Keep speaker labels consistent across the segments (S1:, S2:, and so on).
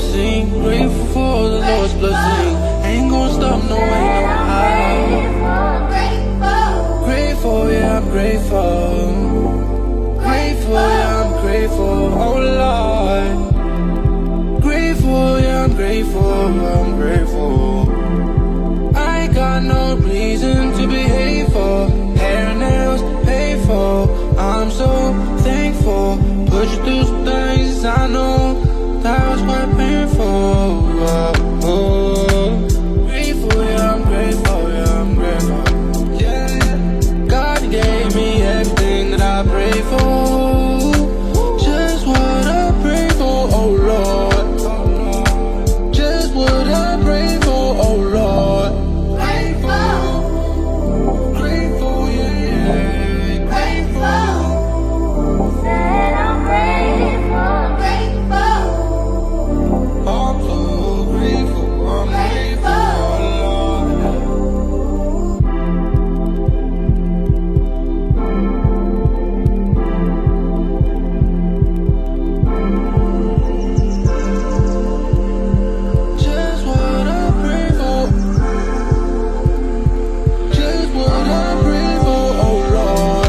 S1: blessing. Grateful for the Lord's blessing. Ain't gonna stop, no, ain't no how. Grateful, yeah, I'm grateful. Grateful, yeah, I'm grateful. Oh Lord. Grateful, yeah, I'm grateful. I'm grateful. I ain't got no reason to be hateful. Hair and nails paid for. I'm so thankful. Put you through some things I know that was quite painful. Grateful, yeah, I'm grateful, yeah, I'm grateful. Yeah, God gave me everything that I prayed for. Just what I prayed for, oh Lord. Just what I prayed for, oh Lord. Grateful, yeah, grateful.
S2: Said I'm grateful, grateful.
S1: I'm so grateful, I'm grateful, oh Lord. Just what I pray for. Just what I pray for, oh Lord.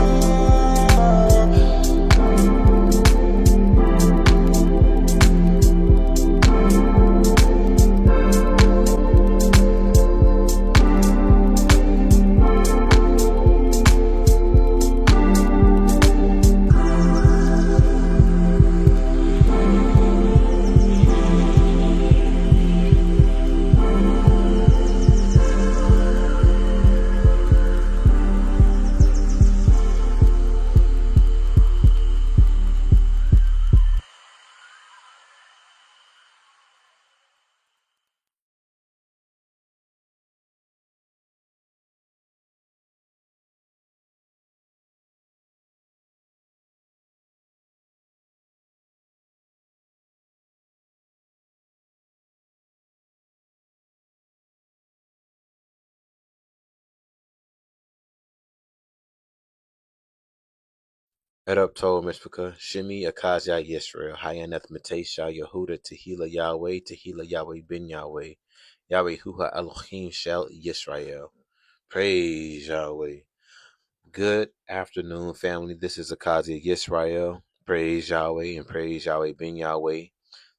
S3: Head up, Toe, Mishpaka, Shimi, Akazia, Yisrael, Hayaneth, Matesha, Yehuda, Tehila, Yahweh, Ben Yahweh, Yahweh, Huha, Elohim, Shel, Yisrael. Praise Yahweh. Good afternoon, family. This is Akazia, Yisrael. Praise Yahweh and praise Yahweh, Ben Yahweh,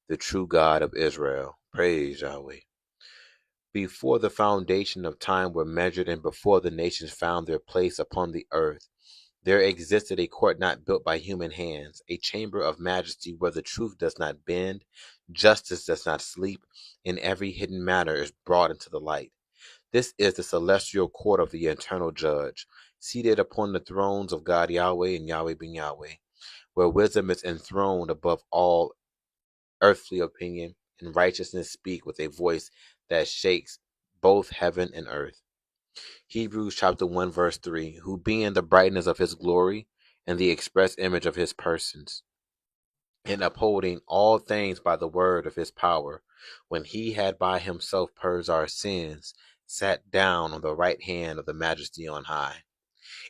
S3: the true God of Israel. Praise Yahweh. Before the foundation of time were measured and before the nations found their place upon the earth, there existed a court not built by human hands, a chamber of majesty where the truth does not bend, justice does not sleep, and every hidden matter is brought into the light. This is the celestial court of the eternal judge, seated upon the thrones of God Yahweh and Yahweh Ben Yahweh, where wisdom is enthroned above all earthly opinion, and righteousness speak with a voice that shakes both heaven and earth. Hebrews chapter 1 verse 3, who being the brightness of his glory and the express image of his persons, and upholding all things by the word of his power, when he had by himself purged our sins, sat down on the right hand of the majesty on high.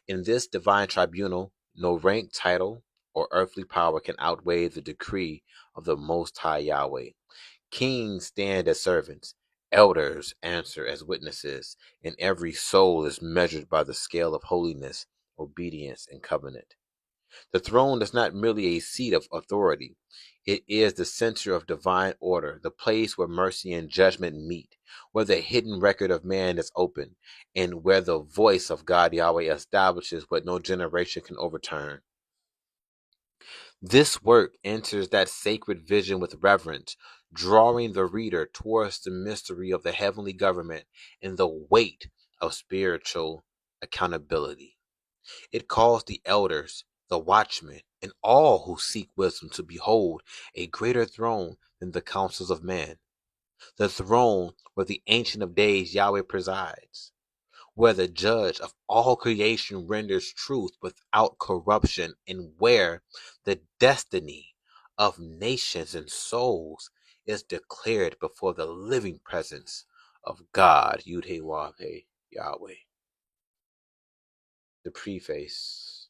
S3: In this divine tribunal, no rank, title, or earthly power can outweigh the decree of the Most High Yahweh. Kings stand as servants, elders answer as witnesses, and every soul is measured by the scale of holiness, obedience, and covenant. The throne is not merely a seat of authority. It is the center of divine order, the place where mercy and judgment meet, where the hidden record of man is open, and where the voice of God Yahweh establishes what no generation can overturn. This work enters that sacred vision with reverence, drawing the reader towards the mystery of the heavenly government and the weight of spiritual accountability. It calls the elders, the watchmen, and all who seek wisdom to behold a greater throne than the councils of man, the throne where the Ancient of Days Yahweh presides, where the judge of all creation renders truth without corruption, and where the destiny of nations and souls is declared before the living presence of God, Yud-Heh-Wah-Heh, Yahweh. The preface.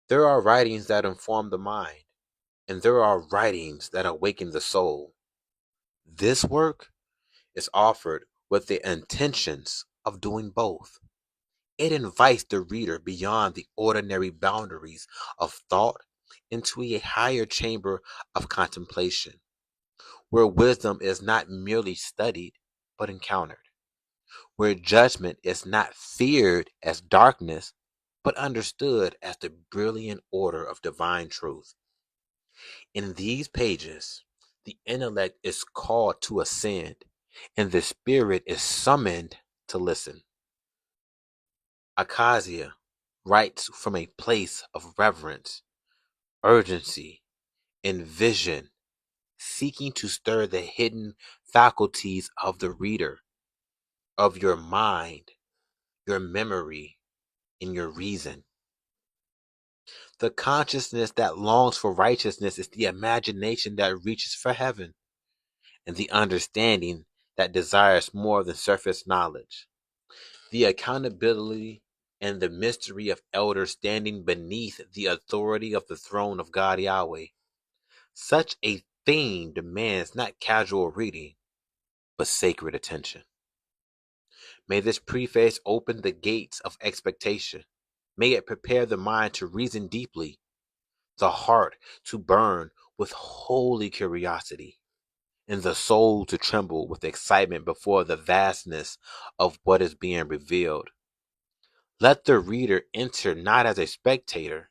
S3: There are writings that inform the mind, and there are writings that awaken the soul. This work is offered with the intentions of doing both. It invites the reader beyond the ordinary boundaries of thought into a higher chamber of contemplation, where wisdom is not merely studied but encountered, where judgment is not feared as darkness but understood as the brilliant order of divine truth. In these pages, the intellect is called to ascend, and the spirit is summoned to listen. Acacia writes from a place of reverence, urgency, and vision, seeking to stir the hidden faculties of the reader, of your mind, your memory, and your reason. The consciousness that longs for righteousness is the imagination that reaches for heaven, and the understanding that desires more than surface knowledge. The accountability and the mystery of elders standing beneath the authority of the throne of God Yahweh. Such a theme demands not casual reading, but sacred attention. May this preface open the gates of expectation. May it prepare the mind to reason deeply, the heart to burn with holy curiosity, and the soul to tremble with excitement before the vastness of what is being revealed. Let the reader enter not as a spectator,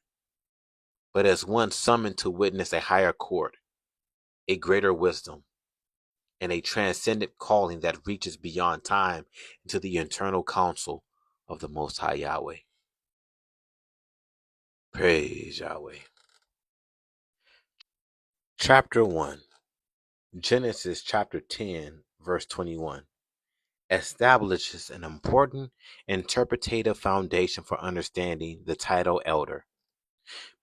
S3: but as one summoned to witness a higher court, a greater wisdom, and a transcendent calling that reaches beyond time into the eternal counsel of the Most High Yahweh. Praise Yahweh. Chapter 1, Genesis chapter 10, verse 21, establishes an important interpretative foundation for understanding the title elder.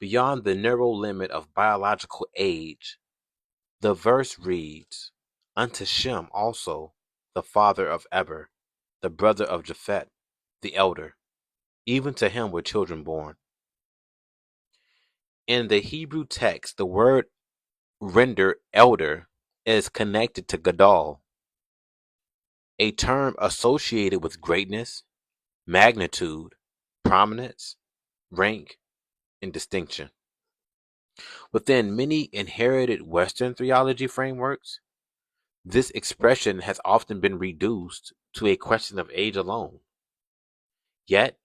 S3: Beyond the narrow limit of biological age, the verse reads, unto Shem also, the father of Eber, the brother of Japhet, the elder, even to him were children born. In the Hebrew text, the word rendered elder is connected to Gadol, a term associated with greatness, magnitude, prominence, rank, and distinction. Within many inherited Western theology frameworks, this expression has often been reduced to a question of age alone. Yet,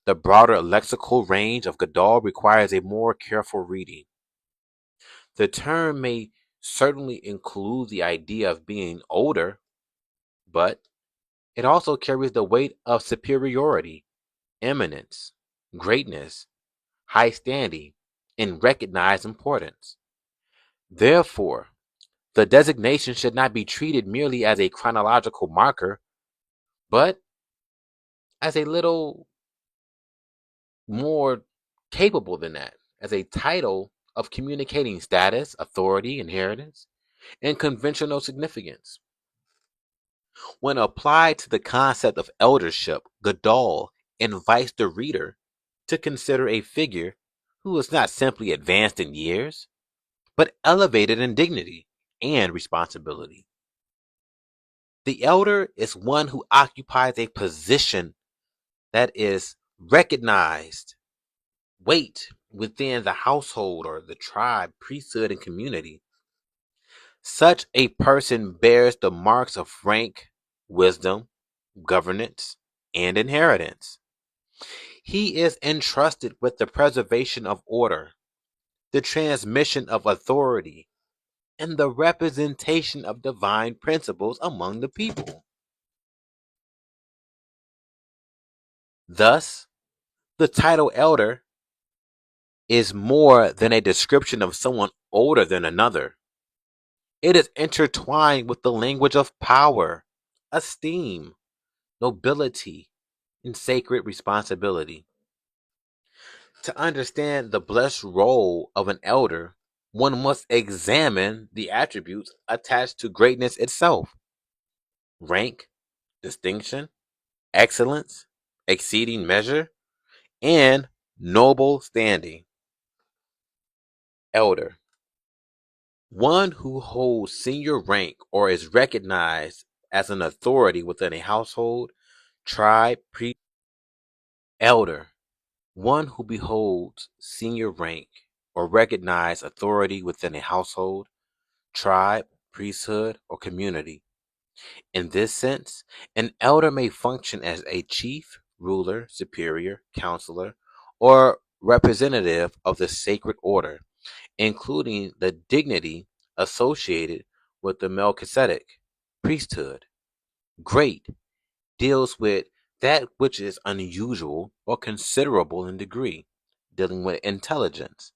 S3: the broader lexical range of Gadol requires a more careful reading. The term may certainly include the idea of being older, but it also carries the weight of superiority, eminence, greatness, high standing, and recognized importance. Therefore, the designation should not be treated merely as a chronological marker, but as a little more capable than that, as a title of communicating status, authority, inheritance, and conventional significance. When applied to the concept of eldership, Gadol invites the reader to consider a figure who is not simply advanced in years, but elevated in dignity and responsibility. The elder is one who occupies a position that is recognized weight within the household or the tribe, priesthood, and community. Such a person bears the marks of rank, wisdom, governance, and inheritance. He is entrusted with the preservation of order, the transmission of authority, and the representation of divine principles among the people. Thus, the title elder is more than a description of someone older than another. It is intertwined with the language of power, esteem, nobility, and sacred responsibility. To understand the blessed role of an elder, one must examine the attributes attached to greatness itself: rank, distinction, excellence, exceeding measure, and noble standing. Elder. One who holds senior rank or is recognized as an authority within a household, tribe, priest, elder. One who beholds senior rank or recognized authority within a household, tribe, priesthood, or community. In this sense, an elder may function as a chief, ruler, superior, counselor, or representative of the sacred order, including the dignity associated with the Melchizedek priesthood. Great deals with that which is unusual or considerable in degree, dealing with intelligence,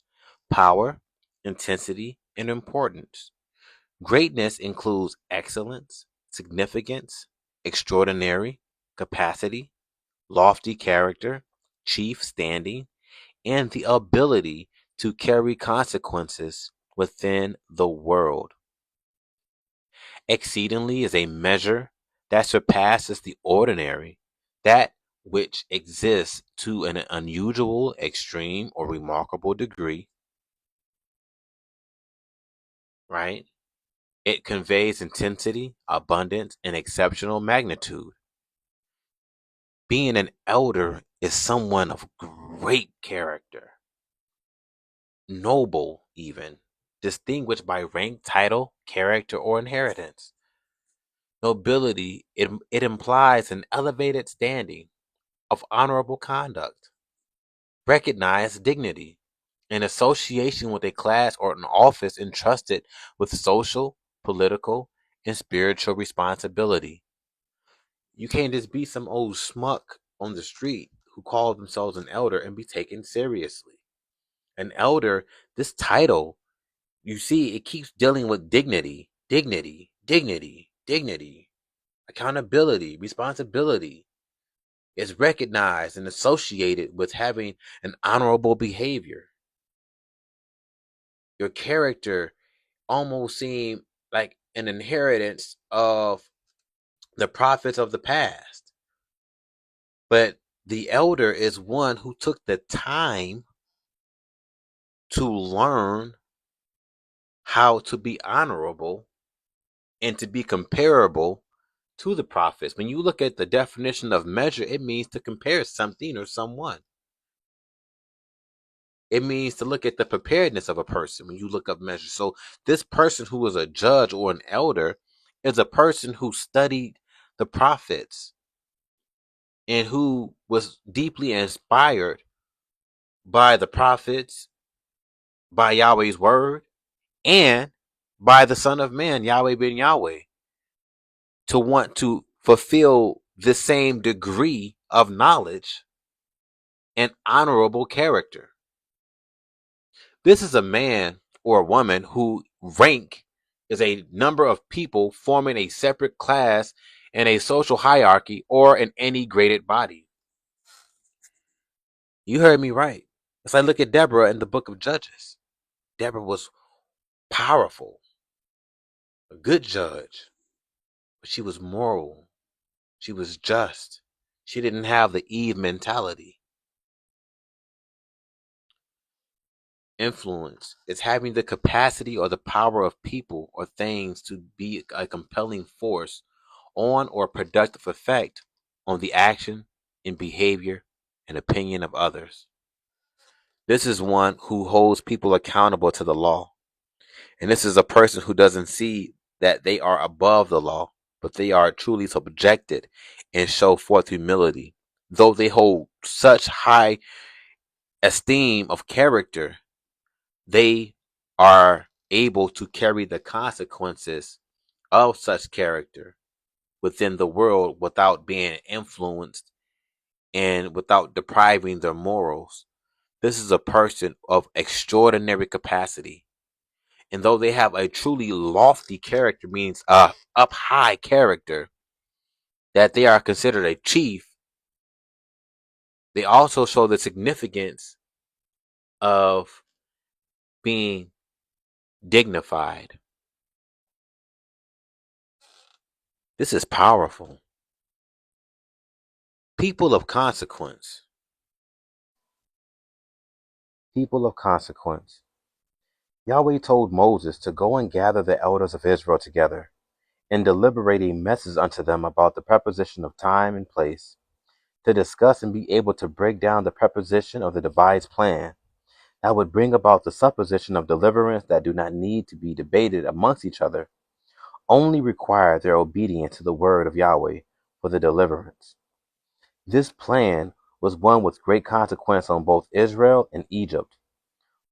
S3: power, intensity, and importance. Greatness includes excellence, significance, extraordinary, capacity, lofty character, chief standing, and the ability to carry consequences within the world. Exceedingly is a measure that surpasses the ordinary, that which exists to an unusual, extreme, or remarkable degree, right? It conveys intensity, abundance, and exceptional magnitude. Being an elder is someone of great character, noble even, distinguished by rank, title, character, or inheritance. Nobility, it implies an elevated standing of honorable conduct, recognized dignity, an association with a class or an office entrusted with social, political, and spiritual responsibility. You can't just be some old schmuck on the street who calls themselves an elder and be taken seriously. An elder, this title, you see, it keeps dealing with dignity, dignity, dignity, dignity, accountability, responsibility. Is recognized and associated with having an honorable behavior. Your character almost seemed like an inheritance of the prophets of the past. But the elder is one who took the time to learn how to be honorable and to be comparable to the prophets. When you look at the definition of measure, it means to compare something or someone. It means to look at the preparedness of a person when you look up measure. So this person who is a judge or an elder is a person who studied the prophets and who was deeply inspired by the prophets, by Yahweh's word, and by the Son of Man, Yahweh ben Yahweh, to want to fulfill the same degree of knowledge and honorable character. This is a man or a woman who rank is a number of people forming a separate class in a social hierarchy or in any graded body. You heard me right. As I look at Deborah in the book of Judges, Deborah was powerful, a good judge, but she was moral. She was just. She didn't have the Eve mentality. Influence is having the capacity or the power of people or things to be a compelling force on or productive effect on the action and behavior and opinion of others. This is one who holds people accountable to the law. And this is a person who doesn't see that they are above the law, but they are truly subjected and show forth humility. Though they hold such high esteem of character, they are able to carry the consequences of such character within the world without being influenced and without depriving their morals. This is a person of extraordinary capacity. And though they have a truly lofty character, means up high character, that they are considered a chief, they also show the significance of being dignified. This is powerful. People of consequence. People of consequence. Yahweh told Moses to go and gather the elders of Israel together, and deliberate a message unto them about the preposition of time and place, to discuss and be able to break down the preposition of the devised plan that would bring about the supposition of deliverance that do not need to be debated amongst each other, only require their obedience to the word of Yahweh for the deliverance. This plan was one with great consequence on both Israel and Egypt,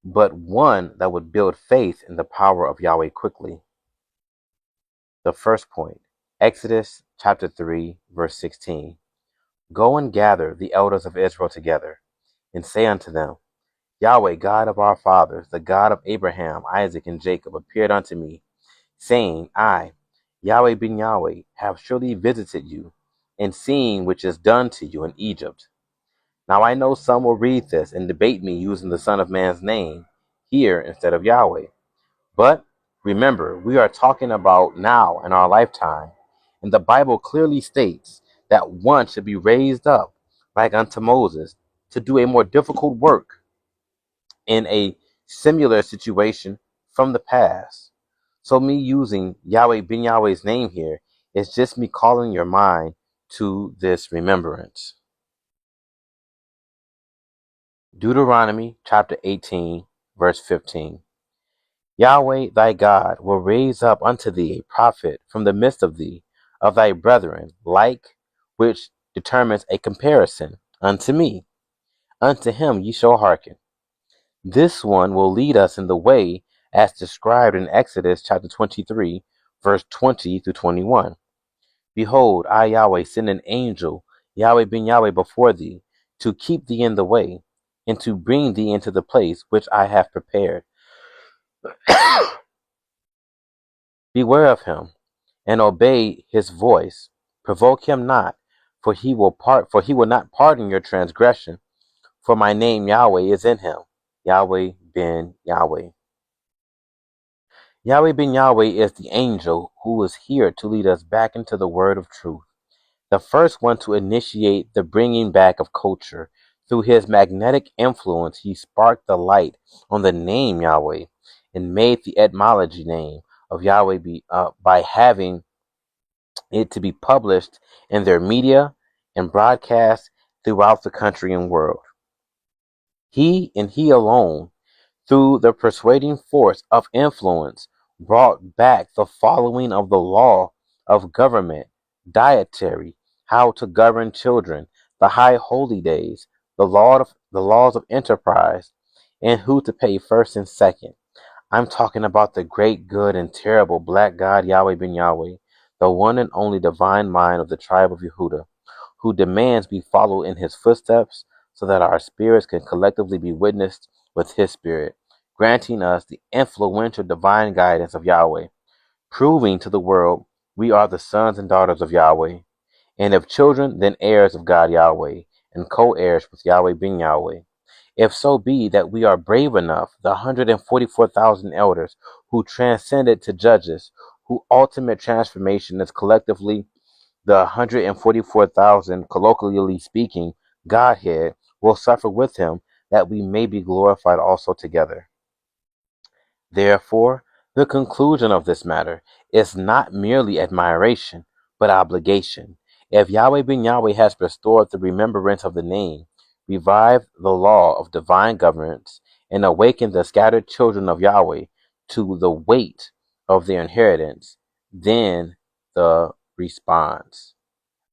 S3: but one that would build faith in the power of Yahweh quickly. The first point, Exodus chapter 3, verse 16. Go and gather the elders of Israel together, and say unto them, Yahweh, God of our fathers, the God of Abraham, Isaac, and Jacob, appeared unto me, saying, I, Yahweh ben Yahweh, have surely visited you, and seen which is done to you in Egypt. Now I know some will read this and debate me using the Son of Man's name here instead of Yahweh. But remember, we are talking about now in our lifetime, and the Bible clearly states that one should be raised up like unto Moses to do a more difficult work in a similar situation from the past. So me using Yahweh ben Yahweh's name here is just me calling your mind to this remembrance. Deuteronomy chapter 18, verse 15. Yahweh thy God will raise up unto thee a prophet from the midst of thee, of thy brethren, like which determines a comparison unto me. Unto him ye shall hearken. This one will lead us in the way as described in Exodus chapter 23, verse 20 through 21. Behold, I Yahweh send an angel, Yahweh ben Yahweh, before thee, to keep thee in the way, and to bring thee into the place which I have prepared. Beware of him, and obey his voice. Provoke him not, for he will not pardon your transgression, for my name Yahweh is in him. Yahweh ben Yahweh. Yahweh ben Yahweh is the angel who is here to lead us back into the word of truth. The first one to initiate the bringing back of culture. Through his magnetic influence, he sparked the light on the name Yahweh and made the etymology name of Yahweh by having it to be published in their media and broadcast throughout the country and world. He and he alone, through the persuading force of influence, brought back the following of the law of government, dietary, how to govern children, the high holy days, the laws of enterprise, and who to pay first and second. I'm talking about the great, good, and terrible black God Yahweh ben Yahweh, the one and only divine mind of the tribe of Yehuda, who demands we follow in his footsteps so that our spirits can collectively be witnessed with his spirit, granting us the influential divine guidance of Yahweh, proving to the world we are the sons and daughters of Yahweh, and if children, then heirs of God Yahweh, and co-heirs with Yahweh ben Yahweh. If so be that we are brave enough, the 144,000 elders who transcended to judges, whose ultimate transformation is collectively the 144,000, colloquially speaking, Godhead, will suffer with him, that we may be glorified also together. Therefore, the conclusion of this matter is not merely admiration, but obligation. If Yahweh ben Yahweh has restored the remembrance of the name, revived the law of divine governance, and awakened the scattered children of Yahweh to the weight of their inheritance, then the response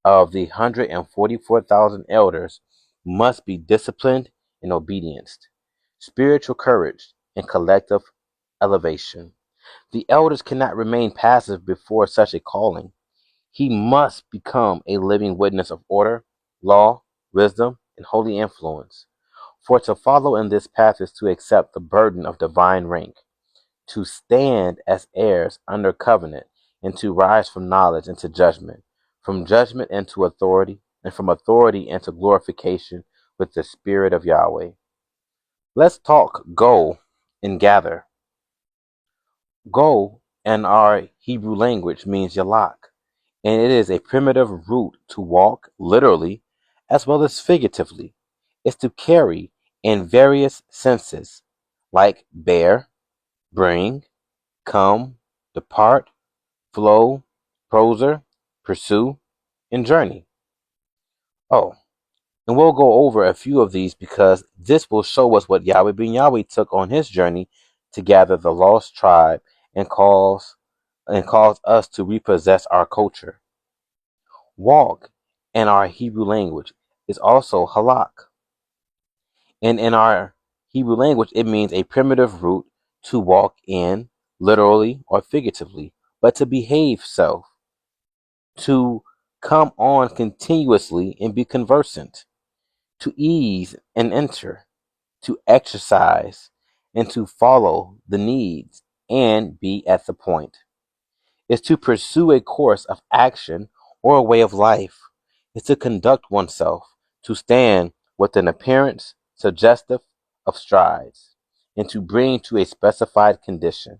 S3: of the 144,000 elders must be disciplined and obedience, spiritual courage, and collective elevation. The elders cannot remain passive before such a calling. He must become a living witness of order, law, wisdom, and holy influence. For to follow in this path is to accept the burden of divine rank, to stand as heirs under covenant, and to rise from knowledge into judgment, from judgment into authority, and from authority into glorification with the Spirit of Yahweh. Let's talk go and gather. Go in our Hebrew language means yalak, and it is a primitive root to walk literally as well as figuratively. It's to carry in various senses, like bear, bring, come, depart, flow, proser, pursue, and journey. Oh, and we'll go over a few of these because this will show us what Yahweh ben Yahweh took on his journey to gather the lost tribe and cause us to repossess our culture. Walk in our Hebrew language is also halak. And in our Hebrew language, it means a primitive root to walk in, literally or figuratively, but to behave self, to come on continuously and be conversant, to ease and enter, to exercise, and to follow the needs and be at the point. Is to pursue a course of action or a way of life. Is to conduct oneself, to stand with an appearance suggestive of strides, and to bring to a specified condition.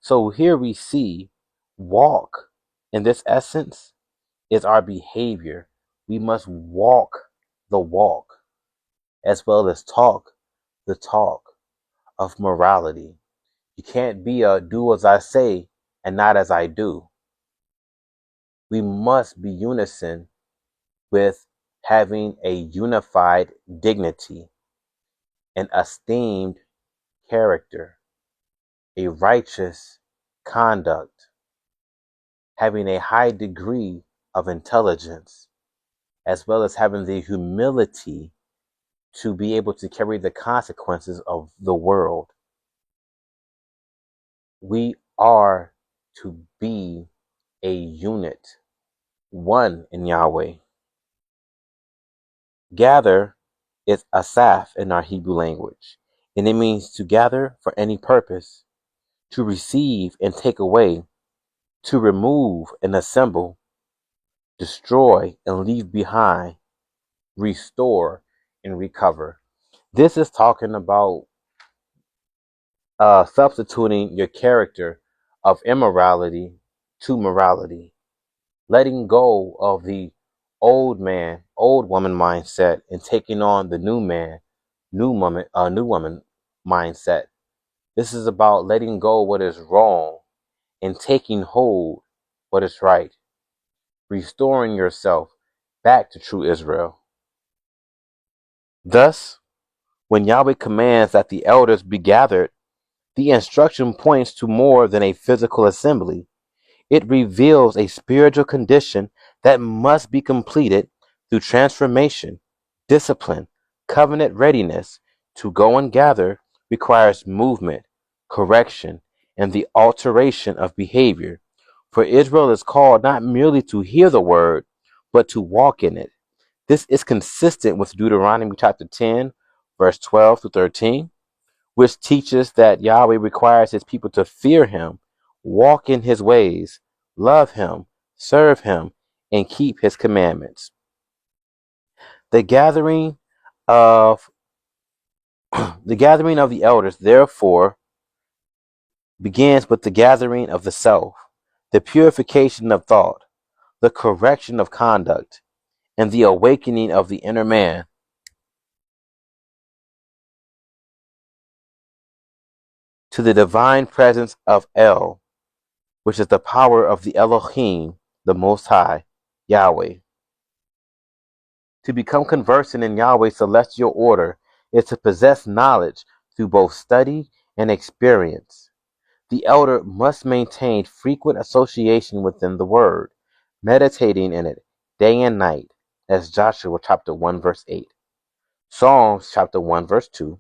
S3: So here we see walk in this essence is our behavior. We must walk the walk as well as talk the talk of morality. You can't be a do as I say and not as I do. We must be unison with having a unified dignity, an esteemed character, a righteous conduct, having a high degree of intelligence, as well as having the humility to be able to carry the consequences of the world. We are to be a unit, one in Yahweh. Gather is asaph in our Hebrew language, and it means to gather for any purpose, to receive and take away, to remove and assemble, destroy and leave behind, restore and recover. This is talking about substituting your character of immorality to morality, letting go of the old man, old woman mindset, and taking on the new man, new woman mindset. This is about letting go what is wrong and taking hold what is right, restoring yourself back to true Israel. Thus, when Yahweh commands that the elders be gathered, the instruction points to more than a physical assembly. It reveals a spiritual condition that must be completed through transformation, discipline, covenant readiness. To go and gather requires movement, correction, and the alteration of behavior. For Israel is called not merely to hear the word, but to walk in it. This is consistent with Deuteronomy chapter 10, verse 12 to 13, which teaches that Yahweh requires his people to fear him, walk in his ways, love him, serve him, and keep his commandments. The gathering of the elders, therefore, begins with the gathering of the self, the purification of thought, the correction of conduct, and the awakening of the inner man to the divine presence of El, which is the power of the Elohim, the Most High, Yahweh. To become conversant in Yahweh's celestial order is to possess knowledge through both study and experience. The elder must maintain frequent association within the Word, meditating in it day and night, as Joshua chapter 1 verse 8, Psalms chapter 1 verse 2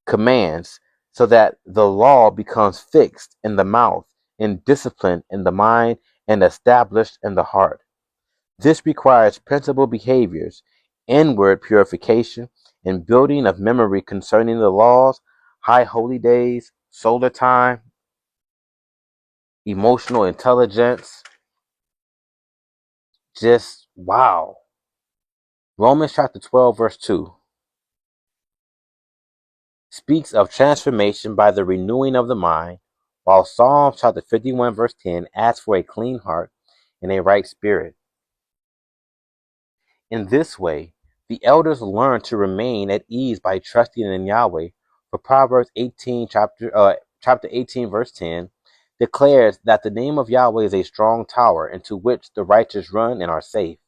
S3: commands, so that the law becomes fixed in the mouth, and disciplined in the mind, and established in the heart. This requires principal behaviors, inward purification, and building of memory concerning the laws, high holy days, solar time, emotional intelligence. Just wow. Romans chapter 12, verse 2 speaks of transformation by the renewing of the mind, while Psalm chapter 51, verse 10 asks for a clean heart and a right spirit. In this way, the elders learn to remain at ease by trusting in Yahweh. For chapter 18, verse 10, declares that the name of Yahweh is a strong tower into which the righteous run and are safe.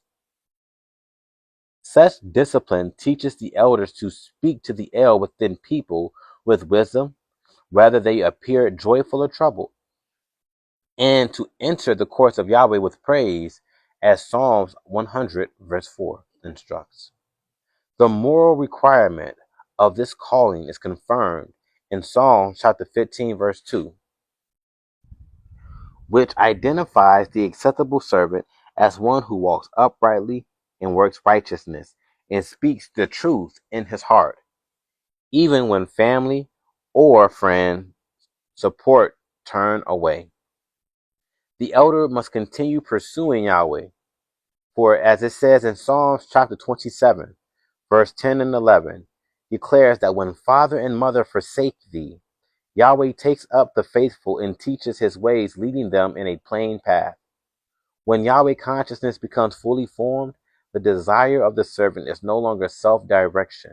S3: Such discipline teaches the elders to speak to the El within people with wisdom, whether they appear joyful or troubled, and to enter the courts of Yahweh with praise, as Psalms 100, verse 4 instructs. The moral requirement of this calling is confirmed in Psalm chapter 15, verse 2, which identifies the acceptable servant as one who walks uprightly and works righteousness and speaks the truth in his heart, even when family or friend support turn away. The elder must continue pursuing Yahweh, for as it says in Psalms chapter 27, verse 10 and 11, declares that when father and mother forsake thee, Yahweh takes up the faithful and teaches his ways, leading them in a plain path. When Yahweh consciousness becomes fully formed, the desire of the servant is no longer self-direction,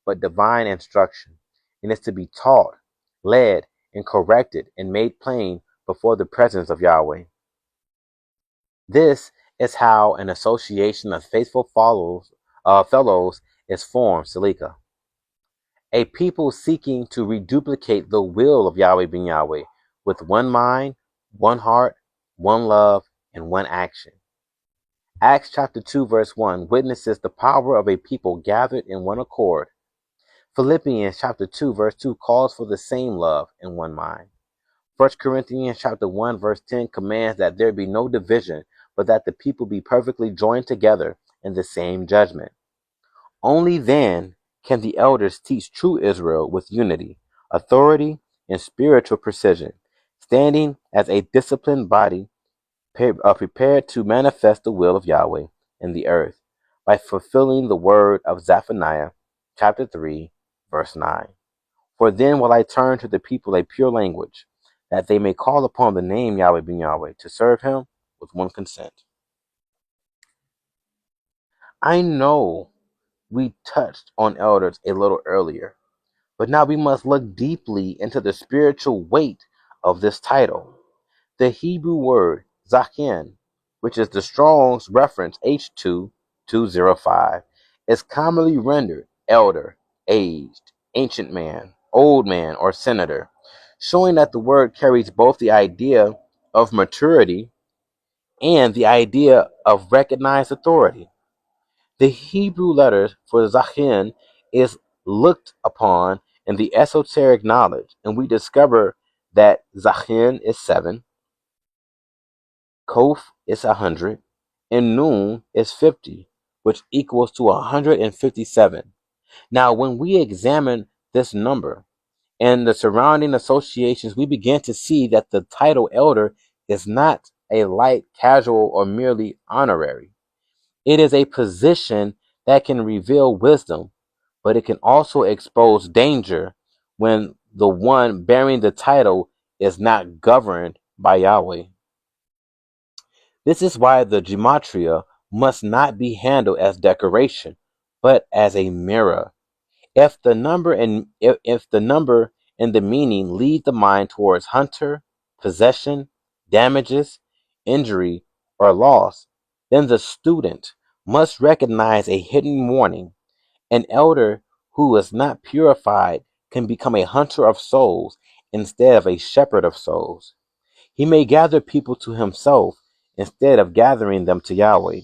S3: but divine instruction, and is to be taught, led, and corrected and made plain before the presence of Yahweh. This is how an association of faithful fellows is formed, Salika. A people seeking to reduplicate the will of Yahweh ben Yahweh with one mind, one heart, one love, and one action. Acts chapter 2 verse 1 witnesses the power of a people gathered in one accord. Philippians chapter 2 verse 2 calls for the same love and one mind. 1 Corinthians chapter 1 verse 10 commands that there be no division, but that the people be perfectly joined together in the same judgment. Only then can the elders teach true Israel with unity, authority, and spiritual precision, standing as a disciplined body prepared to manifest the will of Yahweh in the earth by fulfilling the word of Zephaniah chapter 3 verse 9. For then will I turn to the people a pure language, that they may call upon the name Yahweh ben Yahweh to serve him with one consent. I know we touched on elders a little earlier, but now we must look deeply into the spiritual weight of this title. The Hebrew word Zachin, which is the Strong's reference H2205, is commonly rendered elder, aged, ancient man, old man, or senator, showing that the word carries both the idea of maturity and the idea of recognized authority. The Hebrew letters for Zachin is looked upon in the esoteric knowledge, and we discover that Zachin is 7, Kof is 100, and Nun is 50, which equals to 157. Now, when we examine this number and the surrounding associations, we begin to see that the title elder is not a light, casual, or merely honorary. It is a position that can reveal wisdom, but it can also expose danger when the one bearing the title is not governed by Yahweh. This is why the gematria must not be handled as decoration, but as a mirror. If the number and the meaning lead the mind towards hunter, possession, damages, injury, or loss, then the student must recognize a hidden warning. An elder who is not purified can become a hunter of souls instead of a shepherd of souls. He may gather people to himself instead of gathering them to Yahweh.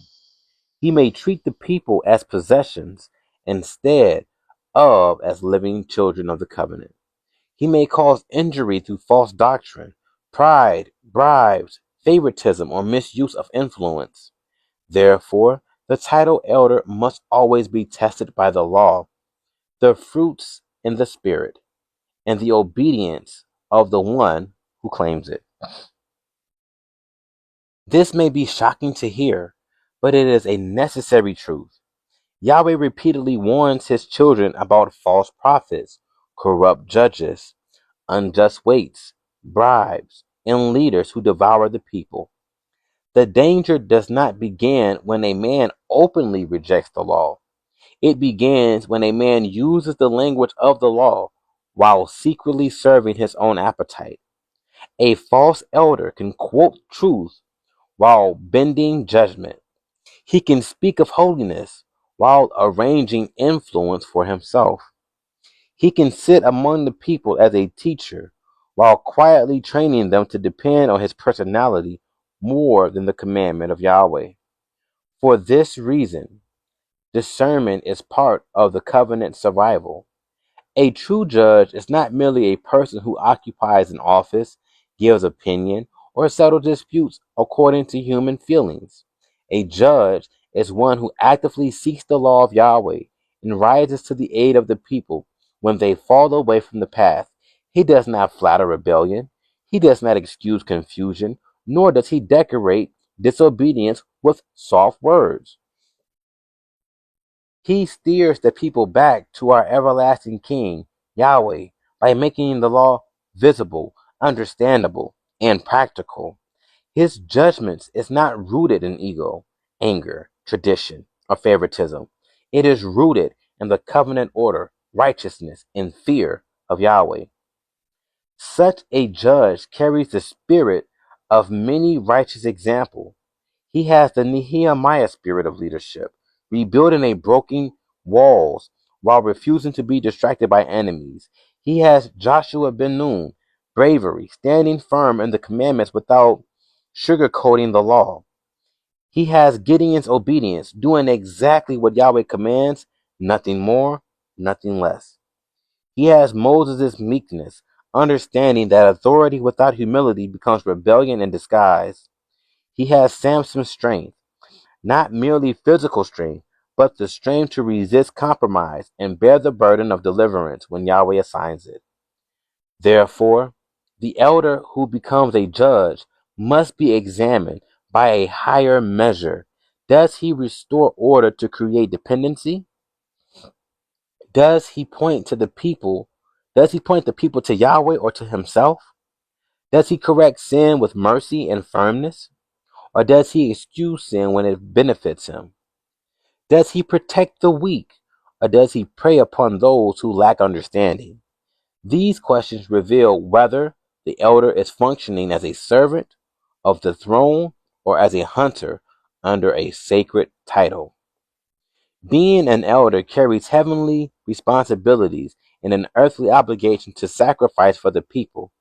S3: He may treat the people as possessions instead of as living children of the covenant. He may cause injury through false doctrine, pride, bribes, favoritism, or misuse of influence. Therefore, the title elder must always be tested by the law, the fruits in the spirit, and the obedience of the one who claims it. This may be shocking to hear, but it is a necessary truth. Yahweh repeatedly warns his children about false prophets, corrupt judges, unjust weights, bribes, and leaders who devour the people. The danger does not begin when a man openly rejects the law. It begins when a man uses the language of the law while secretly serving his own appetite. A false elder can quote truth while bending judgment. He can speak of holiness while arranging influence for himself. He can sit among the people as a teacher while quietly training them to depend on his personality more than the commandment of Yahweh. For this reason, discernment is part of the covenant survival. A true judge is not merely a person who occupies an office, gives opinion, or settles disputes according to human feelings. A judge is one who actively seeks the law of Yahweh and rises to the aid of the people when they fall away from the path. He does not flatter rebellion. He does not excuse confusion, nor does he decorate disobedience with soft words. He steers the people back to our everlasting King, Yahweh, by making the law visible, understandable, and practical. His judgments is not rooted in ego, anger, tradition, or favoritism. It is rooted in the covenant order, righteousness, and fear of Yahweh. Such a judge carries the spirit of many righteous examples. He has the Nehemiah spirit of leadership, rebuilding a broken walls while refusing to be distracted by enemies. He has Joshua ben Nun, bravery, standing firm in the commandments without sugarcoating the law. He has Gideon's obedience, doing exactly what Yahweh commands, nothing more, nothing less. He has Moses' meekness, understanding that authority without humility becomes rebellion in disguise. He has Samson's strength, not merely physical strength, but the strength to resist compromise and bear the burden of deliverance when Yahweh assigns it. Therefore, the elder who becomes a judge must be examined by a higher measure. Does he restore order to create dependency? Does he point to the people? Does he point the people to Yahweh or to himself? Does he correct sin with mercy and firmness? Or does he excuse sin when it benefits him? Does he protect the weak, or does he prey upon those who lack understanding? These questions reveal whether the elder is functioning as a servant of the throne or as a hunter under a sacred title. Being an elder carries heavenly responsibilities and an earthly obligation to sacrifice for the people.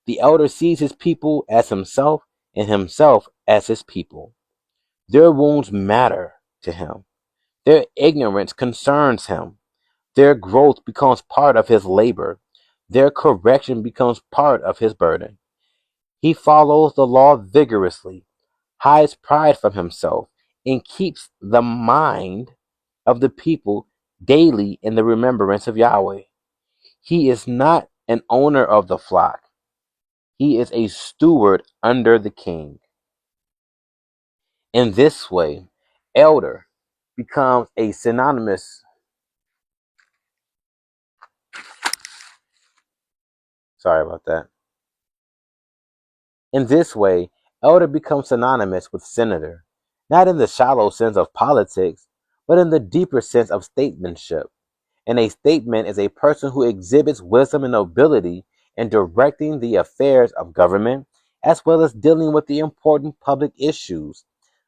S3: The elder sees his people as himself and himself as his people. Their wounds matter to him. Their ignorance concerns him. Their growth becomes part of his labor. Their correction becomes part of his burden. He follows the law vigorously, hides pride from himself, and keeps the mind of the people daily in the remembrance of Yahweh. He is not an owner of the flock. He is a steward under the king. In this way, elder becomes a synonymous, sorry about that. In this way, elder becomes synonymous with senator, not in the shallow sense of politics, but in the deeper sense of statesmanship. And a statesman is a person who exhibits wisdom and nobility in directing the affairs of government, as well as dealing with the important public issues.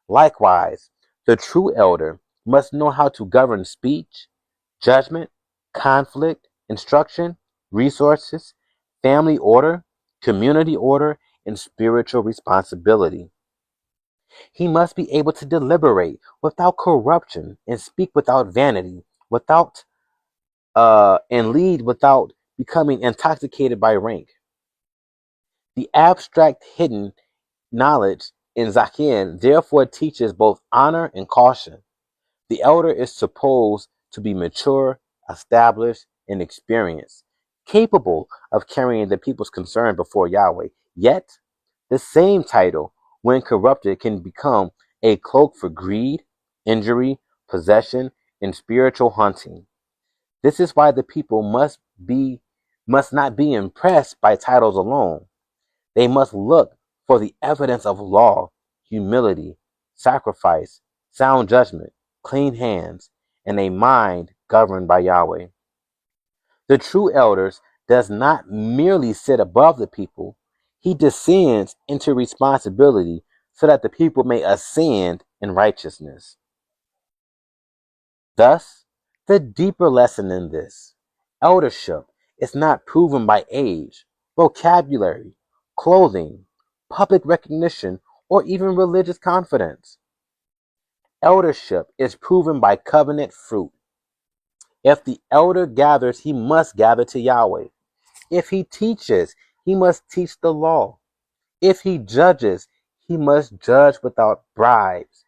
S3: Likewise, the true elder must know how to govern speech, judgment, conflict, instruction, resources, family order, community order, and spiritual responsibility. He must be able to deliberate without corruption and speak without vanity, without and lead without becoming intoxicated by rank. The abstract hidden knowledge in Zakin therefore teaches both honor and caution. The elder is supposed to be mature, established, and experienced, capable of carrying the people's concern before Yahweh. Yet, the same title, when corrupted, can become a cloak for greed, injury, possession, and spiritual hunting. This is why the people must not be impressed by titles alone. They must look for the evidence of law, humility, sacrifice, sound judgment, clean hands, and a mind governed by Yahweh. The true elders does not merely sit above the people, he descends into responsibility so that the people may ascend in righteousness. Thus, the deeper lesson in this eldership is not proven by age, vocabulary, clothing, public recognition, or even religious confidence. Eldership is proven by covenant fruit. If the elder gathers, he must gather to Yahweh. If he teaches, he must teach the law. If he judges, he must judge without bribes.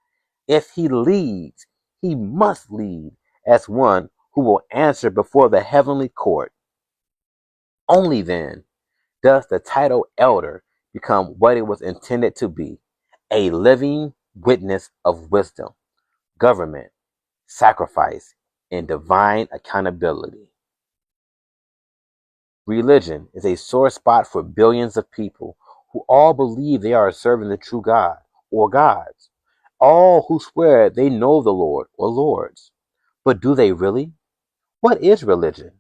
S3: If he leads, he must lead as one who will answer before the heavenly court. Only then does the title elder become what it was intended to be, a living witness of wisdom, government, sacrifice, and divine accountability. Religion is a sore spot for billions of people who all believe they are serving the true God or gods, all who swear they know the Lord or lords. But do they really? What is religion?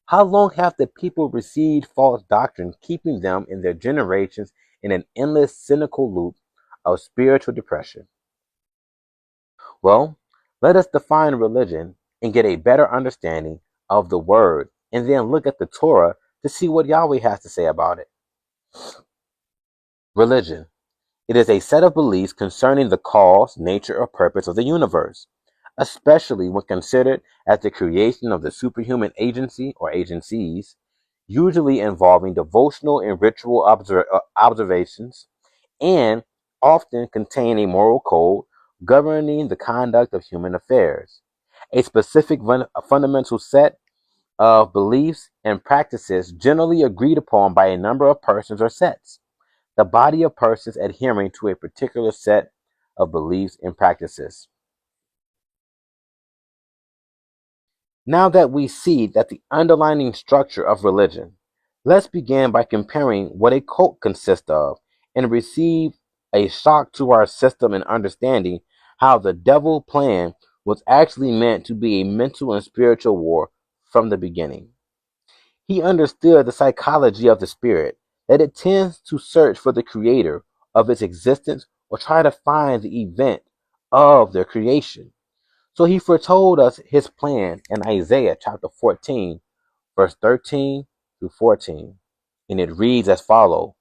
S3: How long have the people received false doctrine, keeping them in their generations in an endless cynical loop of spiritual depression? Well, let us define religion and get a better understanding of the word, and then look at the Torah to see what Yahweh has to say about it. Religion. It is a set of beliefs concerning the cause, nature, or purpose of the universe, especially when considered as the creation of the superhuman agency or agencies, usually involving devotional and ritual observations, and often contain a moral code governing the conduct of human affairs. A specific fundamental set of beliefs and practices generally agreed upon by a number of persons or sets. The body of persons adhering to a particular set of beliefs and practices. Now that we see that the underlying structure of religion, let's begin by comparing what a cult consists of and receive a shock to our system and understanding how the devil plan was actually meant to be a mental and spiritual war from the beginning. He understood the psychology of the spirit, that it tends to search for the creator of its existence or try to find the event of their creation. So he foretold us his plan in Isaiah chapter 14, verse 13 through 14. And it reads as follows: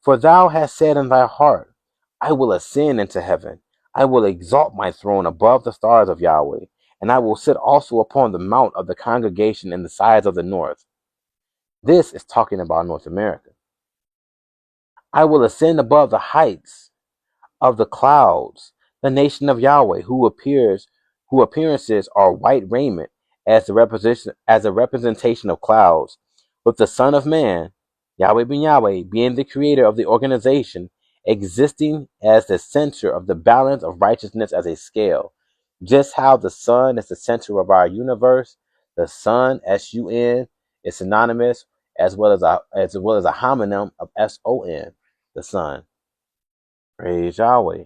S3: For thou hast said in thy heart, I will ascend into heaven. I will exalt my throne above the stars of Yahweh, and I will sit also upon the mount of the congregation in the sides of the north. This is talking about North America. I will ascend above the heights of the clouds, the nation of Yahweh, whose appearances are white raiment, as a representation of clouds, with the Son of Man, Yahweh ben Yahweh, being the creator of the organization, existing as the center of the balance of righteousness as a scale. Just how the sun is the center of our universe, the sun, S-U-N, is synonymous as well as a homonym of S-O-N, the sun. Praise Yahweh.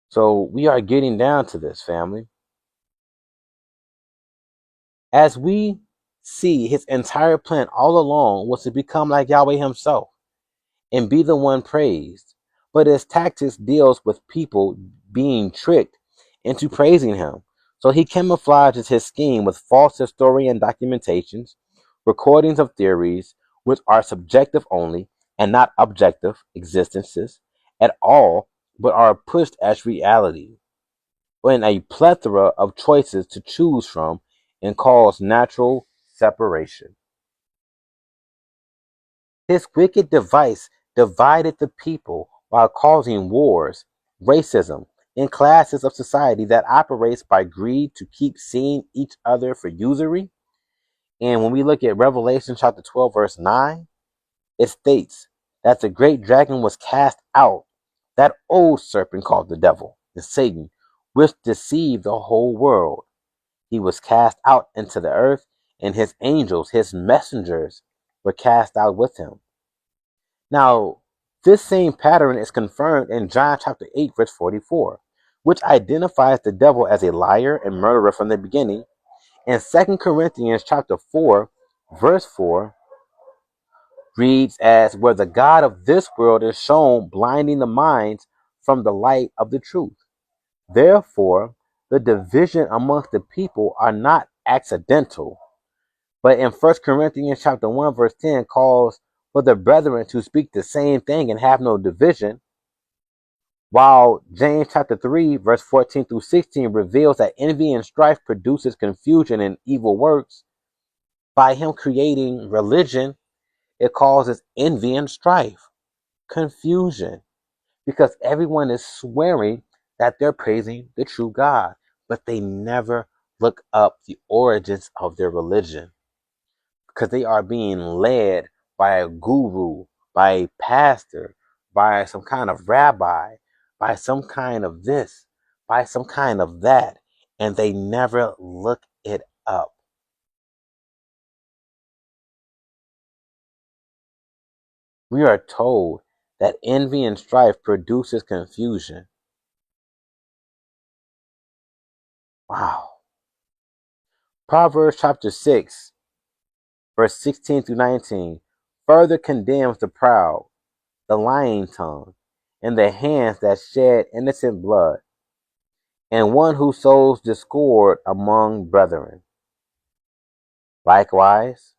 S3: So we are getting down to this, family. As we see, his entire plan all along was to become like Yahweh himself and be the one praised. But his tactics deals with people being tricked into praising him. So he camouflages his scheme with false historian documentations, recordings of theories which are subjective only and not objective existences at all, but are pushed as reality, and a plethora of choices to choose from, and cause natural separation. His wicked device divided the people while causing wars, racism, and classes of society that operates by greed to keep seeing each other for usury. And when we look at Revelation chapter 12, verse 9, it states that the great dragon was cast out, that old serpent called the devil, the Satan, which deceived the whole world. He was cast out into the earth, and his angels, his messengers, were cast out with him. Now, this same pattern is confirmed in John chapter 8, verse 44, which identifies the devil as a liar and murderer from the beginning, And 2 Corinthians chapter 4, verse 4 reads as where the God of this world is shown blinding the minds from the light of the truth. Therefore, the division amongst the people are not accidental, but in 1 Corinthians chapter 1, verse 10 calls for the brethren to speak the same thing and have no division, while James chapter 3, verse 14 through 16 reveals that envy and strife produces confusion and evil works. By him creating religion, it causes envy and strife, confusion, because everyone is swearing that they're praising the true God, but they never look up the origins of their religion because they are being led by a guru, by a pastor, by some kind of rabbi, by some kind of this, by some kind of that, and they never look it up. We are told that envy and strife produces confusion. Wow. Proverbs chapter 6, verse 16 through 19, further condemns the proud, the lying tongue, and the hands that shed innocent blood, and one who sows discord among brethren. Likewise,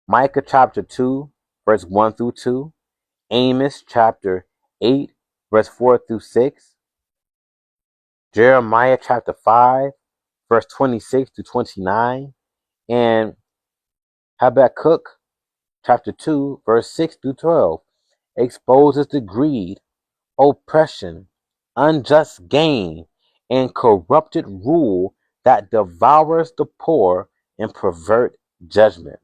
S3: Micah chapter 2, verse 1 through 2, Amos chapter 8, verse 4 through 6, Jeremiah chapter 5, verse 26 to 29, and Habakkuk chapter 2, verse 6 through 12, exposes the greed, oppression, unjust gain, and corrupted rule that devours the poor and pervert judgment.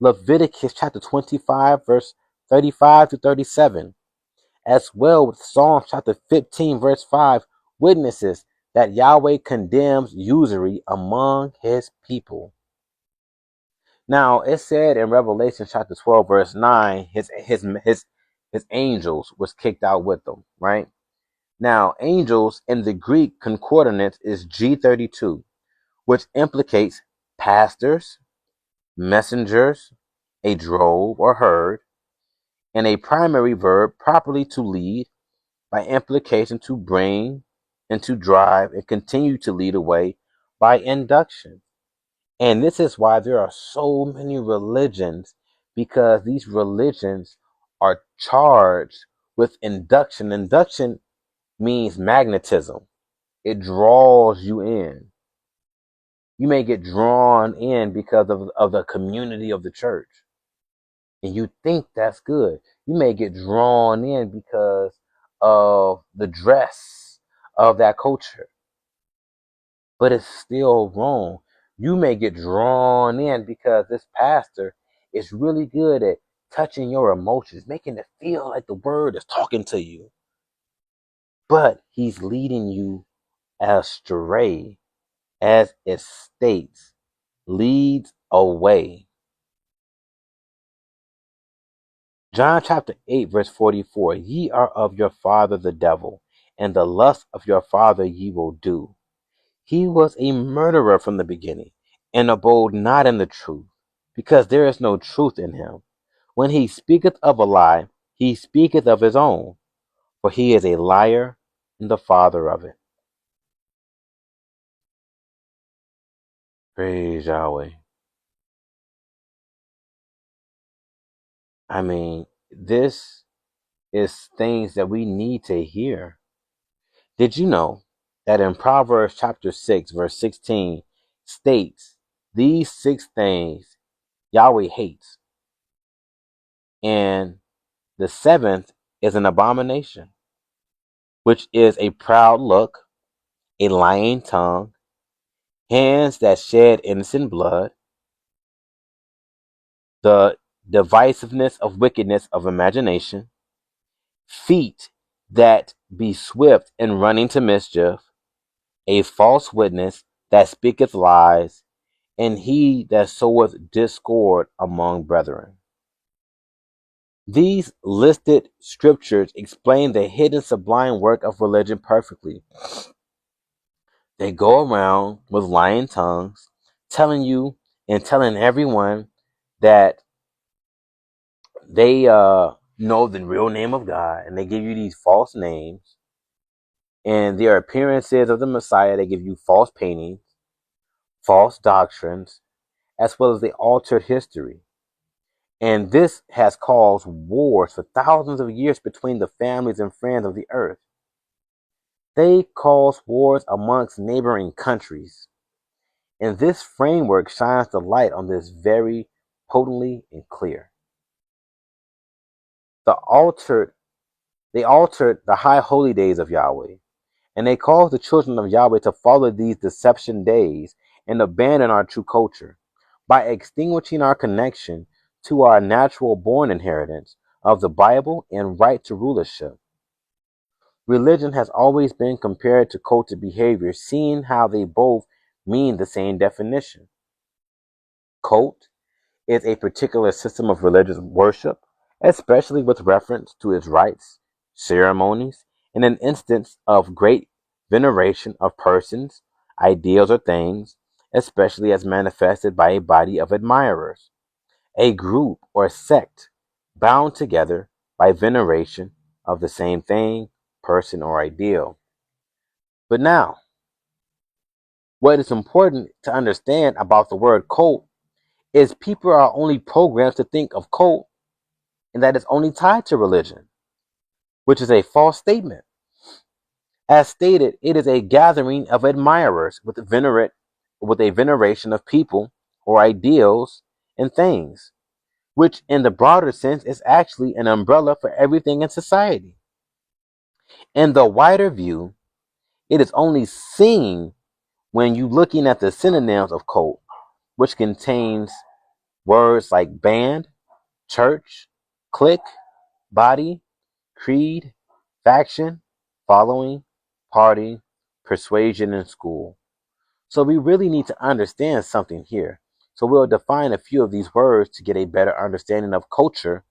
S3: Leviticus chapter 25, verse 35 to 37, as well with Psalm chapter 15, verse 5, witnesses that Yahweh condemns usury among his people. Now, it said in Revelation chapter 12, verse 9, his angels was kicked out with them, right? Now, angels in the Greek concordance is G32, which implicates pastors, messengers, a drove or herd, and a primary verb properly to lead, by implication to bring and to drive and continue to lead away by induction. And this is why there are so many religions, because these religions are charged with induction. Induction means magnetism. It draws you in. You may get drawn in because of the community of the church. And you think that's good. You may get drawn in because of the dress of that culture. But it's still wrong. You may get drawn in because this pastor is really good at touching your emotions, making it feel like the word is talking to you. But he's leading you astray, as it states, leads away. John chapter 8, verse 44, ye are of your father the devil, and the lust of your father ye will do. He was a murderer from the beginning, and abode not in the truth, because there is no truth in him. When he speaketh of a lie, he speaketh of his own, for he is a liar and the father of it. Praise Yahweh. I mean, this is things that we need to hear. Did you know that in Proverbs chapter 6, verse 16 states, these 6 things Yahweh hates, and the 7th is an abomination, which is a proud look, a lying tongue, hands that shed innocent blood, the divisiveness of wickedness of imagination, feet that be swift in running to mischief, a false witness that speaketh lies, and he that soweth discord among brethren. These listed scriptures explain the hidden sublime work of religion perfectly. They go around with lying tongues, telling you and telling everyone that they know the real name of God, and they give you these false names. And their appearances of the Messiah, they give you false paintings, false doctrines, as well as the altered history. And this has caused wars for thousands of years between the families and friends of the earth. They cause wars amongst neighboring countries. And this framework shines the light on this very potently and clear. The altered, they altered the high holy days of Yahweh, and they caused the children of Yahweh to follow these deception days and abandon our true culture by extinguishing our connection to our natural born inheritance of the Bible and right to rulership. Religion has always been compared to cultic behavior, seeing how they both mean the same definition. Cult is a particular system of religious worship, especially with reference to its rites, ceremonies, and an instance of great veneration of persons, ideals, or things, especially as manifested by a body of admirers, a group or sect bound together by veneration of the same thing, person, or ideal. But now, what is important to understand about the word cult is people are only programmed to think of cult and that it's only tied to religion, which is a false statement. As stated, it is a gathering of admirers with a veneration of people or ideals and things, which in the broader sense is actually an umbrella for everything in society. In the wider view, it is only seen when you looking at the synonyms of cult, which contains words like band, church, clique, body, creed, faction, following, party, persuasion, and school. So we really need to understand something here. So we'll define a few of these words to get a better understanding of culture